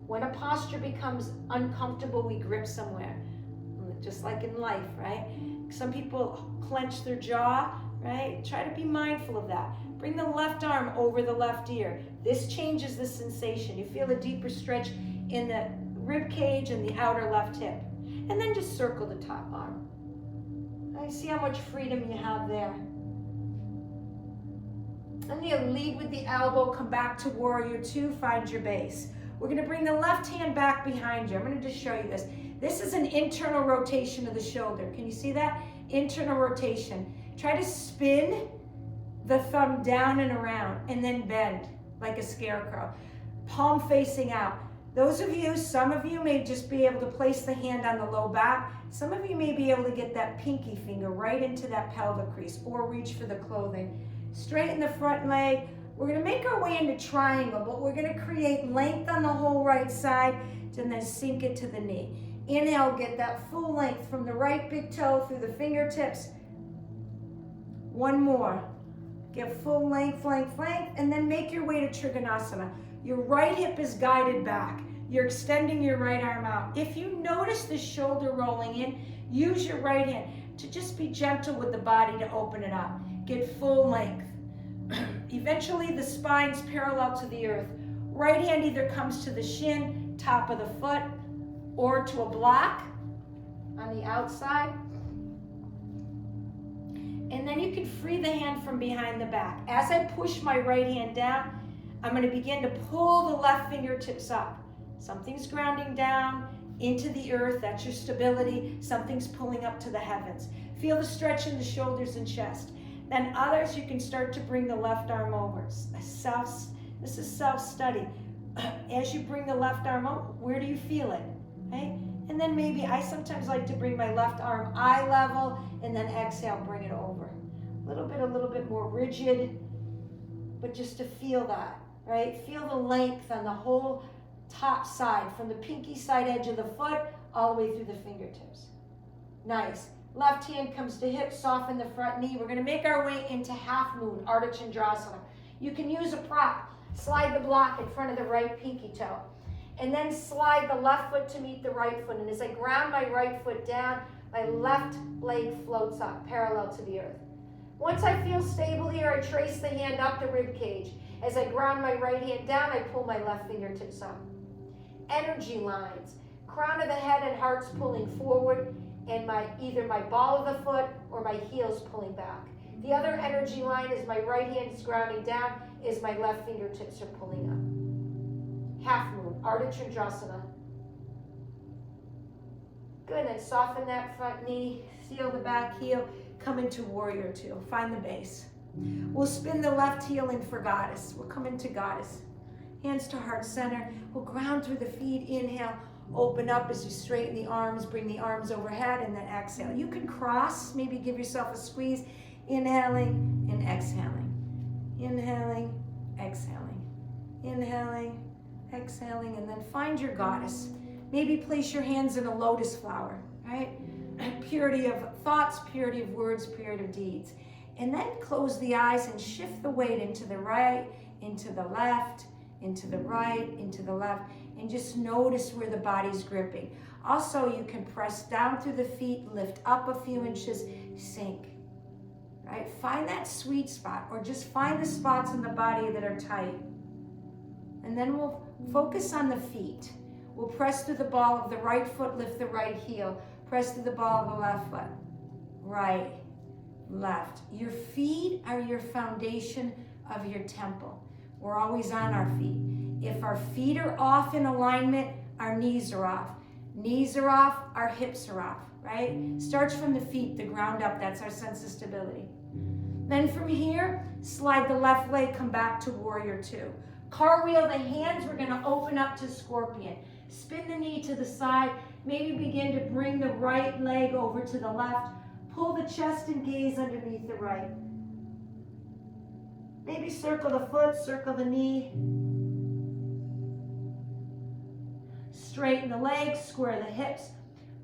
When a posture becomes uncomfortable, we grip somewhere. Just like in life, right? Some people clench their jaw, right? Try to be mindful of that. Bring the left arm over the left ear. This changes the sensation. You feel a deeper stretch in the rib cage and the outer left hip. And then just circle the top arm. Right? See how much freedom you have there. And you lead with the elbow, come back to warrior two, find your base. We're going to bring the left hand back behind you. I'm going to just show you this. This is an internal rotation of the shoulder. Can you see that? Internal rotation. Try to spin the thumb down and around and then bend like a scarecrow. Palm facing out. Those of you, some of you may just be able to place the hand on the low back. Some of you may be able to get that pinky finger right into that pelvic crease or reach for the clothing. Straighten the front leg. We're going to make our way into triangle, but we're going to create length on the whole right side and then sink it to the knee. Inhale, get that full length from the right big toe through the fingertips. One more. Get full length, length, length, and then make your way to Trikonasana. Your right hip is guided back. You're extending your right arm out. If you notice the shoulder rolling in, use your right hand to just be gentle with the body to open it up. Get full length. Eventually the spine's parallel to the earth. Right hand either comes to the shin, top of the foot, or to a block on the outside. And then you can free the hand from behind the back. As I push my right hand down, I'm going to begin to pull the left fingertips up. Something's grounding down into the earth. That's your stability. Something's pulling up to the heavens. Feel the stretch in the shoulders and chest. Then others, you can start to bring the left arm over. This is self-study. As you bring the left arm over, where do you feel it? Okay? And then maybe I sometimes like to bring my left arm eye level and then exhale, bring it over. A little bit more rigid, but just to feel that, right? Feel the length on the whole top side, from the pinky side edge of the foot all the way through the fingertips. Nice. Left hand comes to hip, soften the front knee. We're going to make our way into half moon, Ardha Chandrasana. You can use a prop. Slide the block in front of the right pinky toe. And then slide the left foot to meet the right foot. And as I ground my right foot down, my left leg floats up, parallel to the earth. Once I feel stable here, I trace the hand up the rib cage. As I ground my right hand down, I pull my left fingertips up. Energy lines. Crown of the head and heart's pulling forward, and either my ball of the foot or my heels pulling back. The other energy line is my right hand is grounding down, is my left fingertips are pulling up. Half moon, Ardha Chandrasana. Good, and soften that front knee, seal the back heel, come into warrior two, find the base. We'll spin the left heel in for goddess. We'll come into goddess. Hands to heart center. We'll ground through the feet, inhale, open up as you straighten the arms, bring the arms overhead, and then exhale. You can cross, maybe give yourself a squeeze, inhaling and exhaling. Inhaling, exhaling. Inhaling, exhaling, and then find your goddess. Maybe place your hands in a lotus flower, right? Purity of thoughts, purity of words, purity of deeds. And then close the eyes and shift the weight into the right, into the left, into the right, into the left, and just notice where the body's gripping. Also, you can press down through the feet, lift up a few inches, sink. Right? Find that sweet spot, or just find the spots in the body that are tight. And then we'll focus on the feet. We'll press through the ball of the right foot, lift the right heel. Press through the ball of the left foot. Right, left. Your feet are your foundation of your temple. We're always on our feet. If our feet are off in alignment, our knees are off. Knees are off, our hips are off, right? Starts from the feet, the ground up, that's our sense of stability. Then from here, slide the left leg, come back to warrior two. Cartwheel the hands, we're gonna open up to scorpion. Spin the knee to the side, maybe begin to bring the right leg over to the left. Pull the chest and gaze underneath the right. Maybe circle the foot, circle the knee. Straighten the legs, square the hips.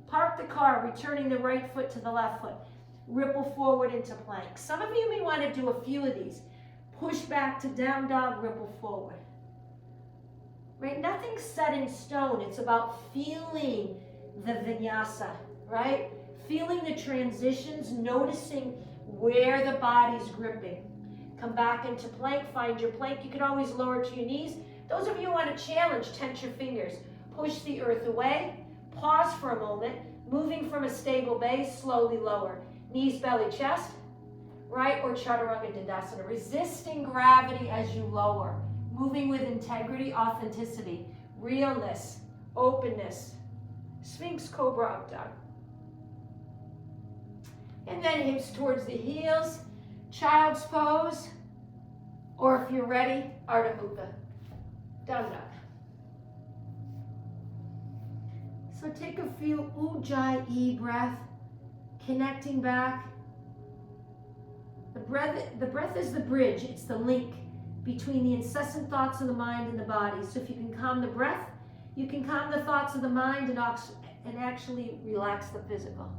Park the car, returning the right foot to the left foot. Ripple forward into plank. Some of you may want to do a few of these. Push back to down dog, ripple forward. Right? Nothing's set in stone. It's about feeling the vinyasa, right? Feeling the transitions, noticing where the body's gripping. Come back into plank, find your plank. You can always lower to your knees. Those of you who want to challenge, tense your fingers. Push the earth away. Pause for a moment. Moving from a stable base, slowly lower. Knees, belly, chest. Right, or Chaturanga Dandasana. Resisting gravity as you lower. Moving with integrity, authenticity, realness, openness. Sphinx Cobra Up Dog. And then hips towards the heels. Child's pose. Or if you're ready, Ardha Mukha. Down dog. So take a few Ujjayi breath, connecting back. The breath is the bridge, it's the link between the incessant thoughts of the mind and the body. So if you can calm the breath, you can calm the thoughts of the mind and actually relax the physical.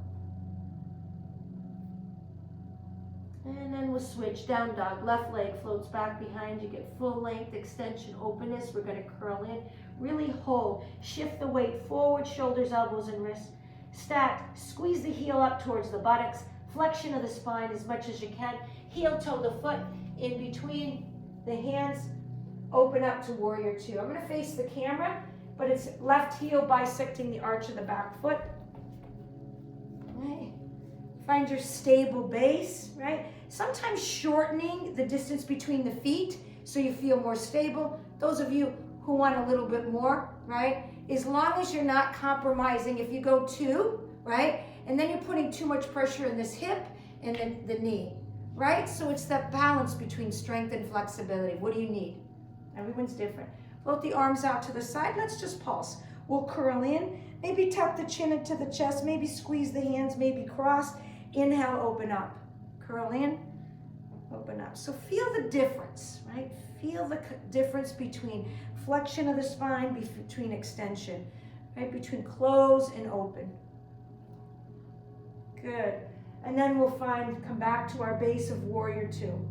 And then we'll switch, down dog. Left leg floats back behind you, get full length, extension, openness. We're gonna curl in, really hold. Shift the weight forward, shoulders, elbows, and wrists. Stacked, squeeze the heel up towards the buttocks, flexion of the spine as much as you can. Heel toe the foot in between the hands, open up to warrior two. I'm gonna face the camera, but it's left heel bisecting the arch of the back foot. Right. Find your stable base, right? Sometimes shortening the distance between the feet so you feel more stable. Those of you who want a little bit more, right? As long as you're not compromising, if you go two, right? And then you're putting too much pressure in this hip and then the knee, right? So it's that balance between strength and flexibility. What do you need? Everyone's different. Float the arms out to the side. Let's just pulse. We'll curl in. Maybe tuck the chin into the chest. Maybe squeeze the hands. Maybe cross. Inhale, open up. Curl in, open up. So feel the difference, right? Feel the difference between flexion of the spine, between extension, right? Between close and open. Good. And then we'll come back to our base of warrior two.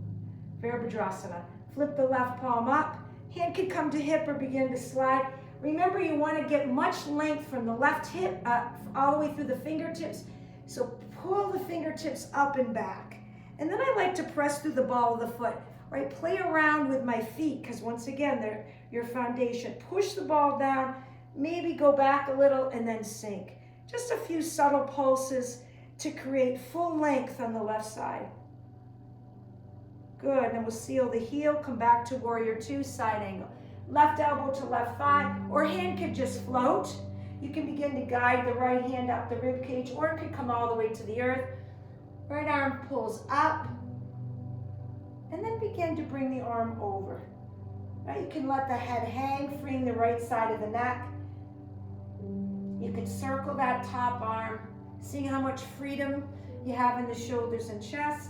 Virabhadrasana. Flip the left palm up. Hand can come to hip or begin to slide. Remember, you want to get much length from the left hip all the way through the fingertips. So pull the fingertips up and back. And then I like to press through the ball of the foot, right? Play around with my feet, because once again, they're your foundation. Push the ball down, maybe go back a little and then sink. Just a few subtle pulses to create full length on the left side. Good, and then we'll seal the heel, come back to warrior two, side angle. Left elbow to left thigh, or hand could just float. You can begin to guide the right hand up the rib cage, or it could come all the way to the earth. Right arm pulls up, and then begin to bring the arm over. Right, you can let the head hang, freeing the right side of the neck. You can circle that top arm, seeing how much freedom you have in the shoulders and chest.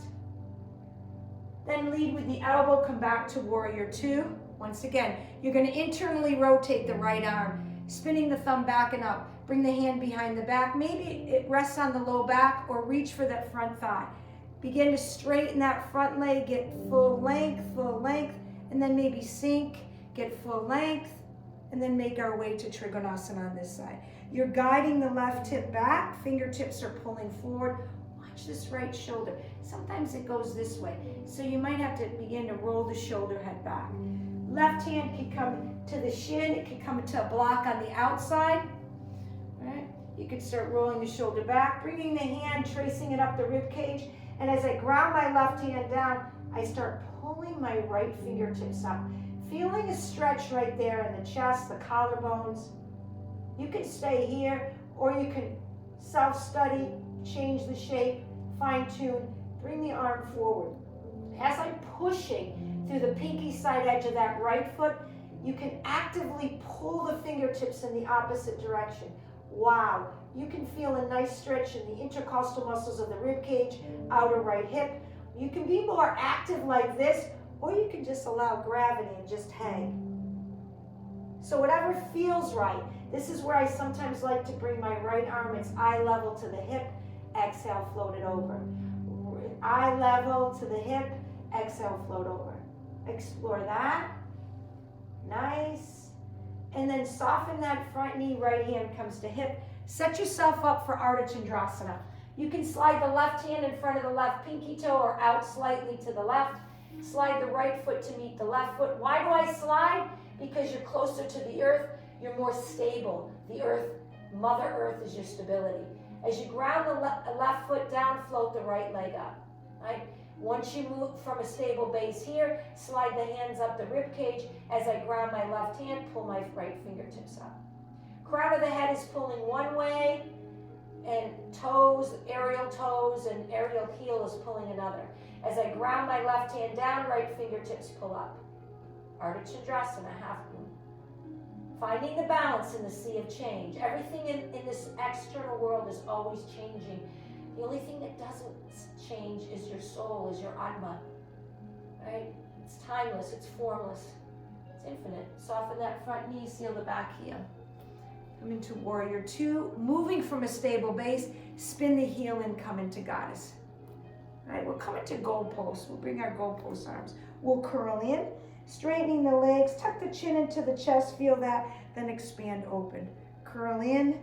Then lead with the elbow, come back to warrior two. Once again, you're going to internally rotate the right arm, spinning the thumb back and up. Bring the hand behind the back. Maybe it rests on the low back, or reach for that front thigh. Begin to straighten that front leg, get full length, and then maybe sink, get full length, and then make our way to Trikonasana on this side. You're guiding the left hip back, fingertips are pulling forward. Watch this right shoulder. Sometimes it goes this way, so you might have to begin to roll the shoulder head back. Left hand can come to the shin, it can come to a block on the outside. Right? You can start rolling the shoulder back, bringing the hand, tracing it up the rib cage, and as I ground my left hand down, I start pulling my right fingertips up, feeling a stretch right there in the chest, the collarbones. You can stay here, or you can self-study, change the shape, fine-tune, bring the arm forward. As I'm pushing through the pinky side edge of that right foot, you can actively pull the fingertips in the opposite direction. Wow, you can feel a nice stretch in the intercostal muscles of the rib cage, outer right hip. You can be more active like this, or you can just allow gravity and just hang. So whatever feels right. This is where I sometimes like to bring my right arm, it's eye level to the hip, exhale, float it over. Eye level to the hip, exhale, float over. Explore that. Nice. And then soften that front knee, right hand comes to hip. Set yourself up for Ardha Chandrasana. You can slide the left hand in front of the left pinky toe or out slightly to the left. Slide the right foot to meet the left foot. Why do I slide? Because you're closer to the earth, you're more stable. The earth, Mother Earth is your stability. As you ground the left foot down, float the right leg up, right? Once you move from a stable base here, slide the hands up the rib cage. As I ground my left hand, pull my right fingertips up. Crown of the head is pulling one way, and toes, aerial toes, and aerial heel is pulling another. As I ground my left hand down, right fingertips pull up. Ardha Chandrasana, half moon. Finding the balance in the sea of change. Everything in this external world is always changing. The only thing that doesn't change is your soul, is your Atma. Right? It's timeless, it's formless, it's infinite. Soften that front knee, seal the back heel. Come into warrior two. Moving from a stable base, spin the heel and come into goddess. All right, we're coming to goalposts. We'll bring our goalpost arms. We'll curl in, straightening the legs, tuck the chin into the chest, feel that, then expand open. Curl in.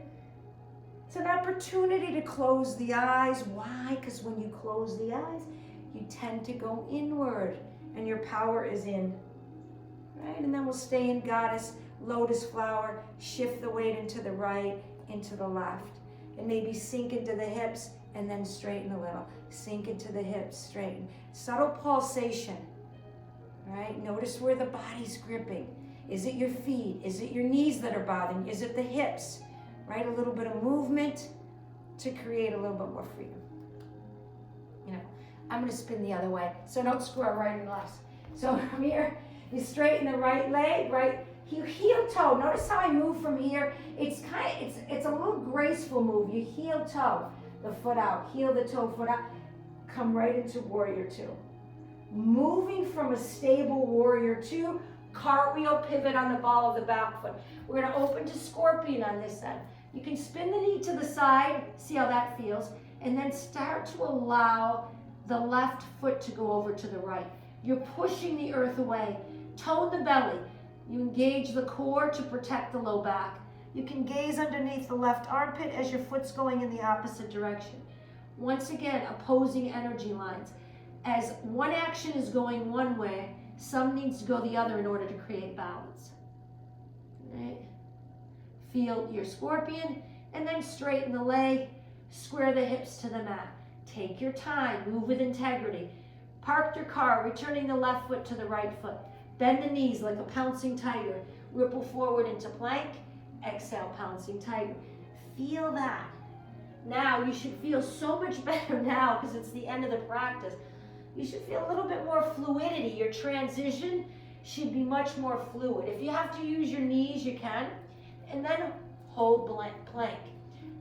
It's an opportunity to close the eyes. Why? Because when you close the eyes, you tend to go inward and your power is in. Right? And then we'll stay in goddess, lotus flower, shift the weight into the right, into the left. And maybe sink into the hips and then straighten a little. Sink into the hips, straighten. Subtle pulsation. Right? Notice where the body's gripping. Is it your feet? Is it your knees that are bothering you? Is it the hips? Right? A little bit of movement to create a little bit more freedom. You know, I'm going to spin the other way, so don't screw our right and left. So from here, you straighten the right leg, right? You heel toe. Notice how I move from here. It's a little graceful move. You heel toe, the foot out, heel the toe, foot out. Come right into warrior two. Moving from a stable warrior two, cartwheel pivot on the ball of the back foot. We're going to open to scorpion on this end. You can spin the knee to the side, see how that feels, and then start to allow the left foot to go over to the right. You're pushing the earth away. Tone the belly. You engage the core to protect the low back. You can gaze underneath the left armpit as your foot's going in the opposite direction. Once again, opposing energy lines. As one action is going one way, some needs to go the other in order to create balance. Right? Feel your scorpion, and then straighten the leg, square the hips to the mat. Take your time, move with integrity. Park your car, returning the left foot to the right foot. Bend the knees like a pouncing tiger. Ripple forward into plank. Exhale, pouncing tiger. Feel that. Now, you should feel so much better now because it's the end of the practice. You should feel a little bit more fluidity. Your transition should be much more fluid. If you have to use your knees, you can. And then hold plank.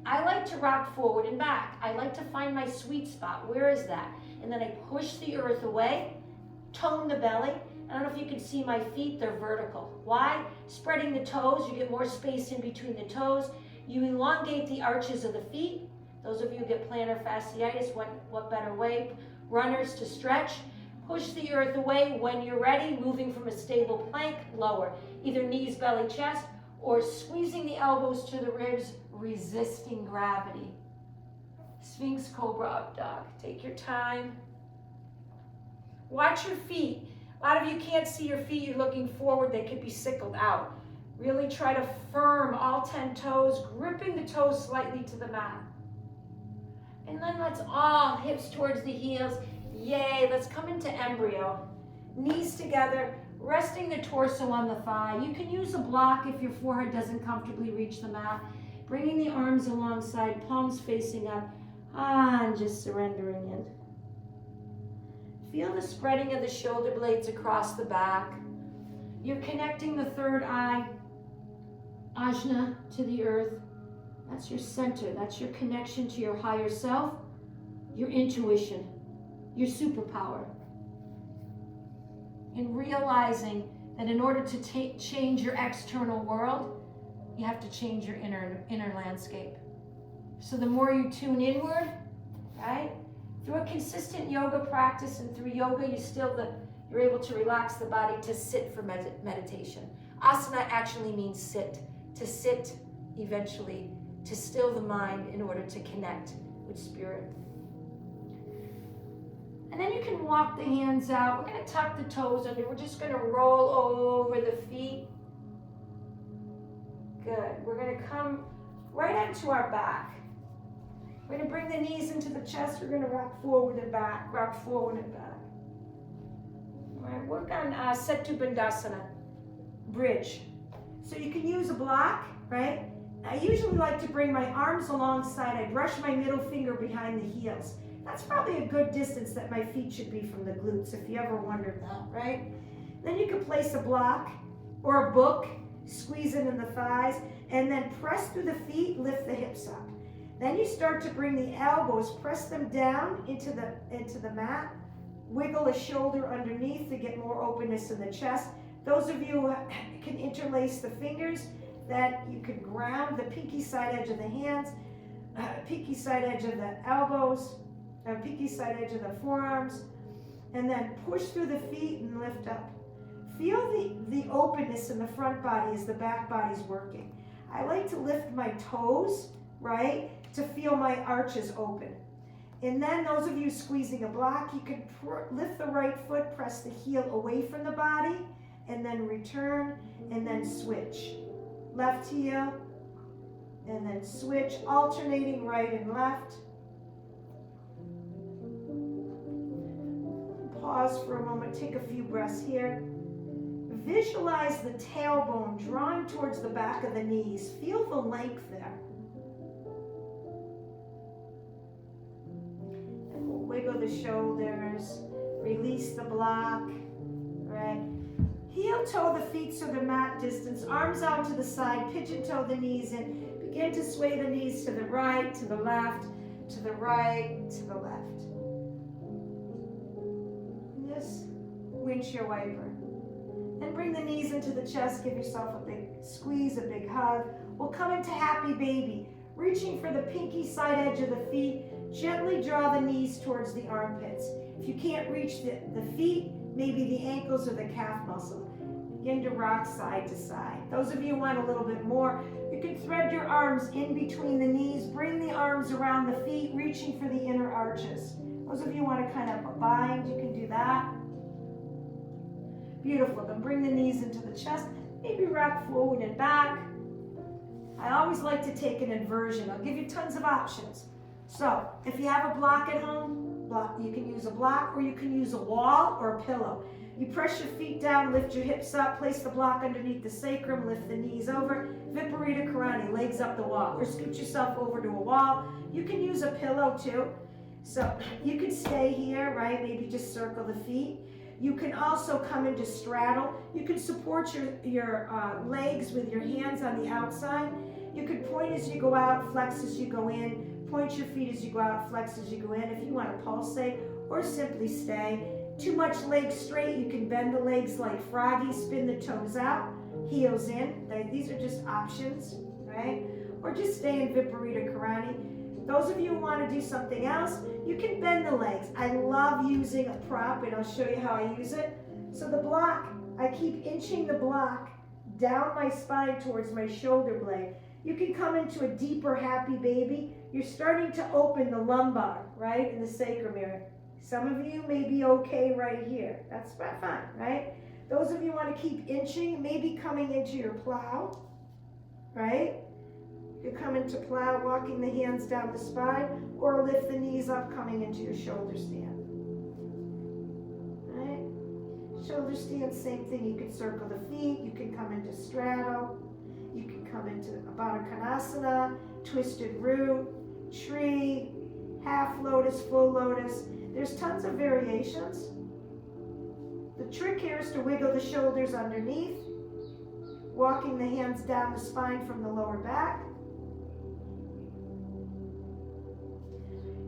I like to rock forward and back. I like to find my sweet spot. Where is that? And then I push the earth away, tone the belly. I don't know if you can see my feet, they're vertical. Why? Spreading the toes, you get more space in between the toes. You elongate the arches of the feet. Those of you who get plantar fasciitis, what better way? Runners to stretch. Push the earth away when you're ready, moving from a stable plank, lower. Either knees, belly, chest, or squeezing the elbows to the ribs, resisting gravity. Sphinx Cobra Up Dog. Take your time. Watch your feet. A lot of you can't see your feet. You're looking forward. They could be sickled out. Really try to firm all 10 toes, gripping the toes slightly to the mat. And then let's all hips towards the heels. Yay, let's come into embryo. Knees together, resting the torso on the thigh. You can use a block if your forehead doesn't comfortably reach the mat. Bringing the arms alongside, palms facing up. And just surrendering in. Feel the spreading of the shoulder blades across the back. You're connecting the third eye, ajna, to the earth. That's your center. That's your connection to your higher self, your intuition, your superpower. And realizing that in order to change your external world, you have to change your inner landscape. So the more you tune inward, right? Through a consistent yoga practice and through yoga, you're able to relax the body to sit for meditation. Asana actually means sit. To sit eventually, to still the mind in order to connect with spirit. And then you can walk the hands out. We're going to tuck the toes under. We're just going to roll over the feet. Good. We're going to come right onto our back. We're going to bring the knees into the chest. We're going to rock forward and back, rock forward and back. All right, work on Setu Bandhasana, bridge. So you can use a block, right? I usually like to bring my arms alongside. I brush my middle finger behind the heels. That's probably a good distance that my feet should be from the glutes, if you ever wondered that, right? Then you can place a block or a book, squeeze it in the thighs, and then press through the feet, lift the hips up. Then you start to bring the elbows, press them down into the mat, wiggle a shoulder underneath to get more openness in the chest. Those of you who can interlace the fingers, that you can ground the pinky side edge of the hands, pinky side edge of the elbows, pinky side edge of the forearms, and then push through the feet and lift up. Feel the openness in the front body as the back body's working. I like to lift my toes, right, to feel my arches open. And then those of you squeezing a block, you can lift the right foot, press the heel away from the body, and then return, and then switch. Left heel, and then switch, alternating right and left. Pause for a moment, take a few breaths here. Visualize the tailbone drawing towards the back of the knees. Feel the length there. And we'll wiggle the shoulders, release the block, right? Heel toe the feet so they're mat distance, arms out to the side, pigeon toe the knees in. Begin to sway the knees to the right, to the left, to the right, to the left. And just windshield wiper. And bring the knees into the chest, give yourself a big squeeze, a big hug. We'll come into happy baby, reaching for the pinky side edge of the feet. Gently draw the knees towards the armpits. If you can't reach the feet, maybe the ankles or the calf muscle. Begin to rock side to side. Those of you who want a little bit more, you can thread your arms in between the knees, bring the arms around the feet, reaching for the inner arches. Those of you who want to kind of bind, you can do that. Beautiful. Then bring the knees into the chest. Maybe rock forward and back. I always like to take an inversion. I'll give you tons of options. So if you have a block at home, you can use a block, or you can use a wall or a pillow. You press your feet down, lift your hips up, place the block underneath the sacrum, lift the knees over. Viparita Karani, legs up the wall. Or scoot yourself over to a wall. You can use a pillow too. So you can stay here, right? Maybe just circle the feet. You can also come into straddle. You can support your legs with your hands on the outside. You can point as you go out, flex as you go in. Point your feet as you go out, flex as you go in. If you want to pulsate or simply stay. Too much legs straight, you can bend the legs like froggy, spin the toes out, heels in. These are just options, right? Or just stay in Viparita Karani. Those of you who want to do something else, you can bend the legs. I love using a prop, and I'll show you how I use it. So the block, I keep inching the block down my spine towards my shoulder blade. You can come into a deeper happy baby. You're starting to open the lumbar, right, in the sacrum area. Some of you may be okay right here. That's fine, right? Those of you want to keep inching, maybe coming into your plow, right? You come into plow, walking the hands down the spine, or lift the knees up, coming into your shoulder stand. Right? Shoulder stand, same thing. You can circle the feet. You can come into straddle. You can come into Baddha Konasana, twisted root, tree, half lotus, full lotus. There's tons of variations. The trick here is to wiggle the shoulders underneath, walking the hands down the spine from the lower back.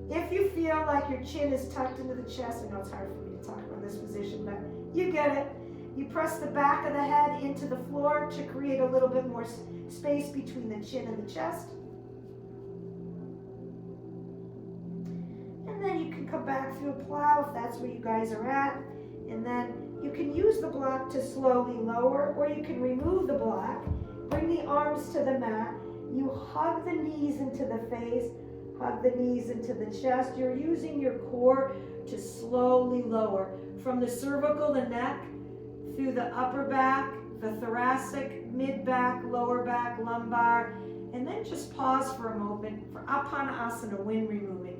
If you feel like your chin is tucked into the chest, I know it's hard for me to talk about this position, but you get it. You press the back of the head into the floor to create a little bit more space between the chin and the chest. And then you can come back through a plow if that's where you guys are at. And then you can use the block to slowly lower, or you can remove the block, bring the arms to the mat. You hug the knees into the face, hug the knees into the chest. You're using your core to slowly lower from the cervical, the neck, through the upper back, the thoracic, mid-back, lower back, lumbar, and then just pause for a moment for Apana Asana, wind removing.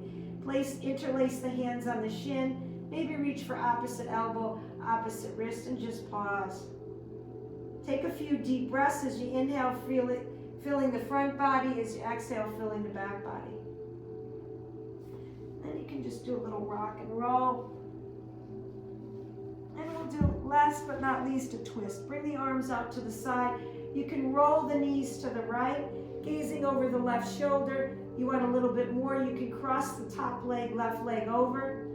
Interlace the hands on the shin, maybe reach for opposite elbow, opposite wrist, and just pause. Take a few deep breaths as you inhale, feel it filling the front body, as you exhale, filling the back body. Then you can just do a little rock and roll. And we'll do, last but not least, a twist. Bring the arms out to the side. You can roll the knees to the right, gazing over the left shoulder. You want a little bit more, you can cross the top leg, left leg over.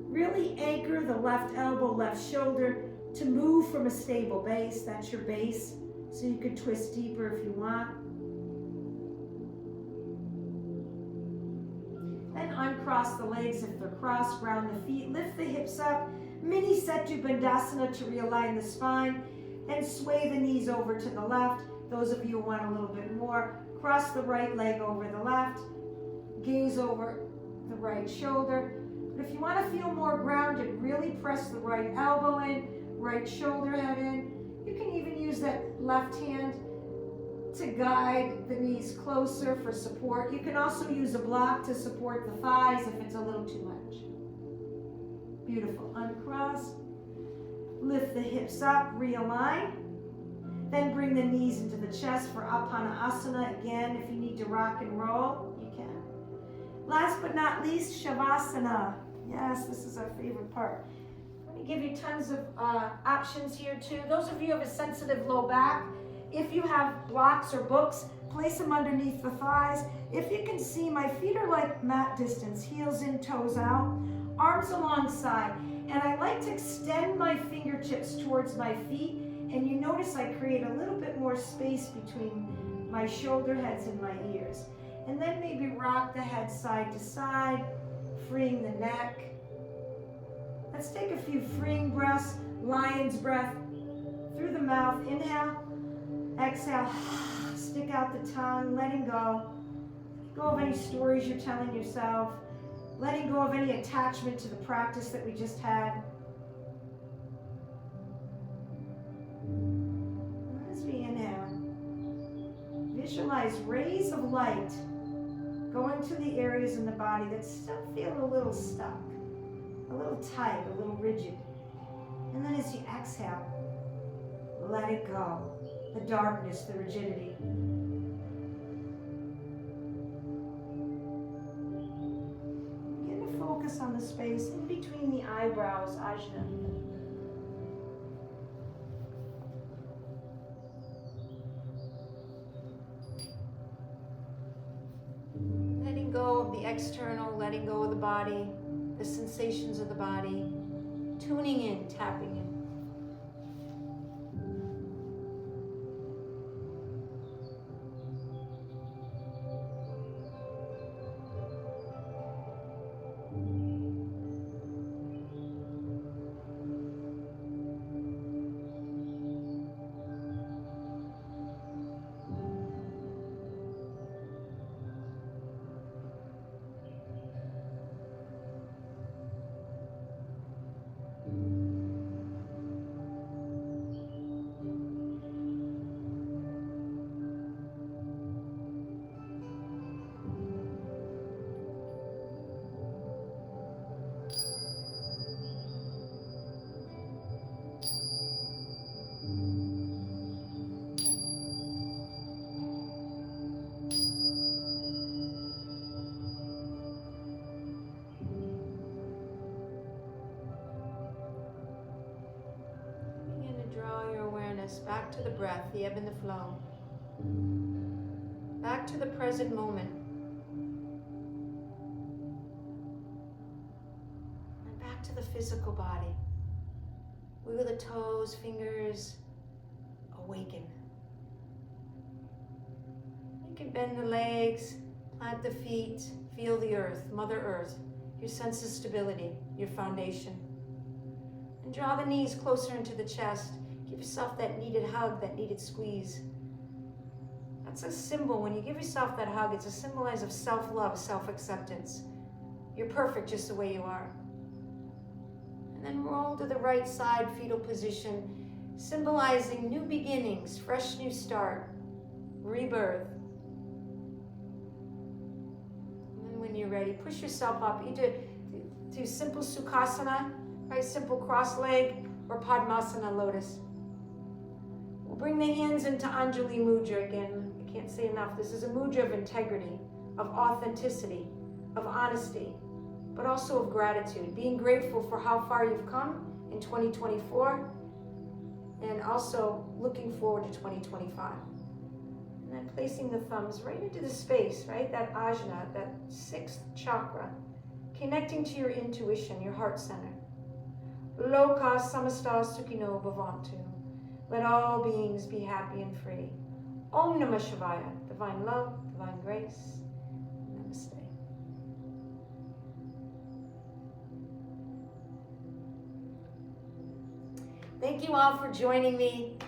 Really anchor the left elbow, left shoulder to move from a stable base. That's your base. So you can twist deeper if you want. And uncross the legs if they're crossed, ground the feet, lift the hips up, mini Setu Bandhasana to realign the spine, and sway the knees over to the left. Those of you who want a little bit more, cross the right leg over the left, gaze over the right shoulder. But if you want to feel more grounded, really press the right elbow in, right shoulder head in. You can even use that left hand to guide the knees closer for support. You can also use a block to support the thighs if it's a little too much. Beautiful. Uncross. Lift the hips up, realign. Then bring the knees into the chest for Apana Asana. Again, if you need to rock and roll, you can. Last but not least, Shavasana. Yes, this is our favorite part. I'm going to give you tons of options here too. Those of you who have a sensitive low back, if you have blocks or books, place them underneath the thighs. If you can see, my feet are like mat distance, heels in, toes out, arms alongside. And I like to extend my fingertips towards my feet. And you notice I create a little bit more space between my shoulder heads and my ears. And then maybe rock the head side to side, freeing the neck. Let's take a few freeing breaths, lion's breath through the mouth. Inhale, exhale, stick out the tongue, letting go. Let go of any stories you're telling yourself. Letting go of any attachment to the practice that we just had. As we inhale, visualize rays of light going to the areas in the body that still feel a little stuck, a little tight, a little rigid. And then as you exhale, let it go. The darkness, the rigidity. Begin to focus on the space in between the eyebrows, ajna. Letting go of the external, letting go of the body, the sensations of the body, tuning in, tapping in. Back to the breath, the ebb and the flow. Back to the present moment. And back to the physical body. Wiggle the toes, fingers, awaken. You can bend the legs, plant the feet, feel the earth, Mother Earth, your sense of stability, your foundation. And draw the knees closer into the chest. Give yourself that needed hug, that needed squeeze. That's a symbol. When you give yourself that hug, it's a symbolize of self-love, self-acceptance. You're perfect just the way you are. And then roll to the right side, fetal position, symbolizing new beginnings, fresh new start, rebirth. And then when you're ready, push yourself up. Either do simple Sukhasana, right? Simple cross leg, or Padmasana, lotus. We'll bring the hands into Anjali Mudra again. I can't say enough. This is a mudra of integrity, of authenticity, of honesty, but also of gratitude. Being grateful for how far you've come in 2024, and also looking forward to 2025. And then placing the thumbs right into the space, right? That ajna, that sixth chakra, connecting to your intuition, your heart center. Loka samasta sukhino bhavantu. Let all beings be happy and free. Om Namah Shivaya. Divine love, divine grace. Namaste. Thank you all for joining me.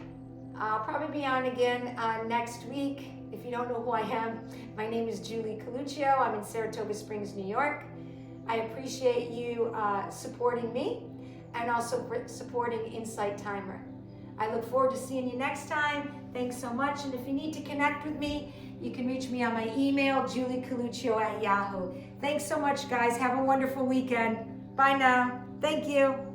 I'll probably be on again next week. If you don't know who I am, my name is Julie Coluccio. I'm in Saratoga Springs, New York. I appreciate you supporting me and also supporting Insight Timer. I look forward to seeing you next time. Thanks so much. And if you need to connect with me, you can reach me on my email, juliecoluccio@yahoo. Thanks so much, guys. Have a wonderful weekend. Bye now. Thank you.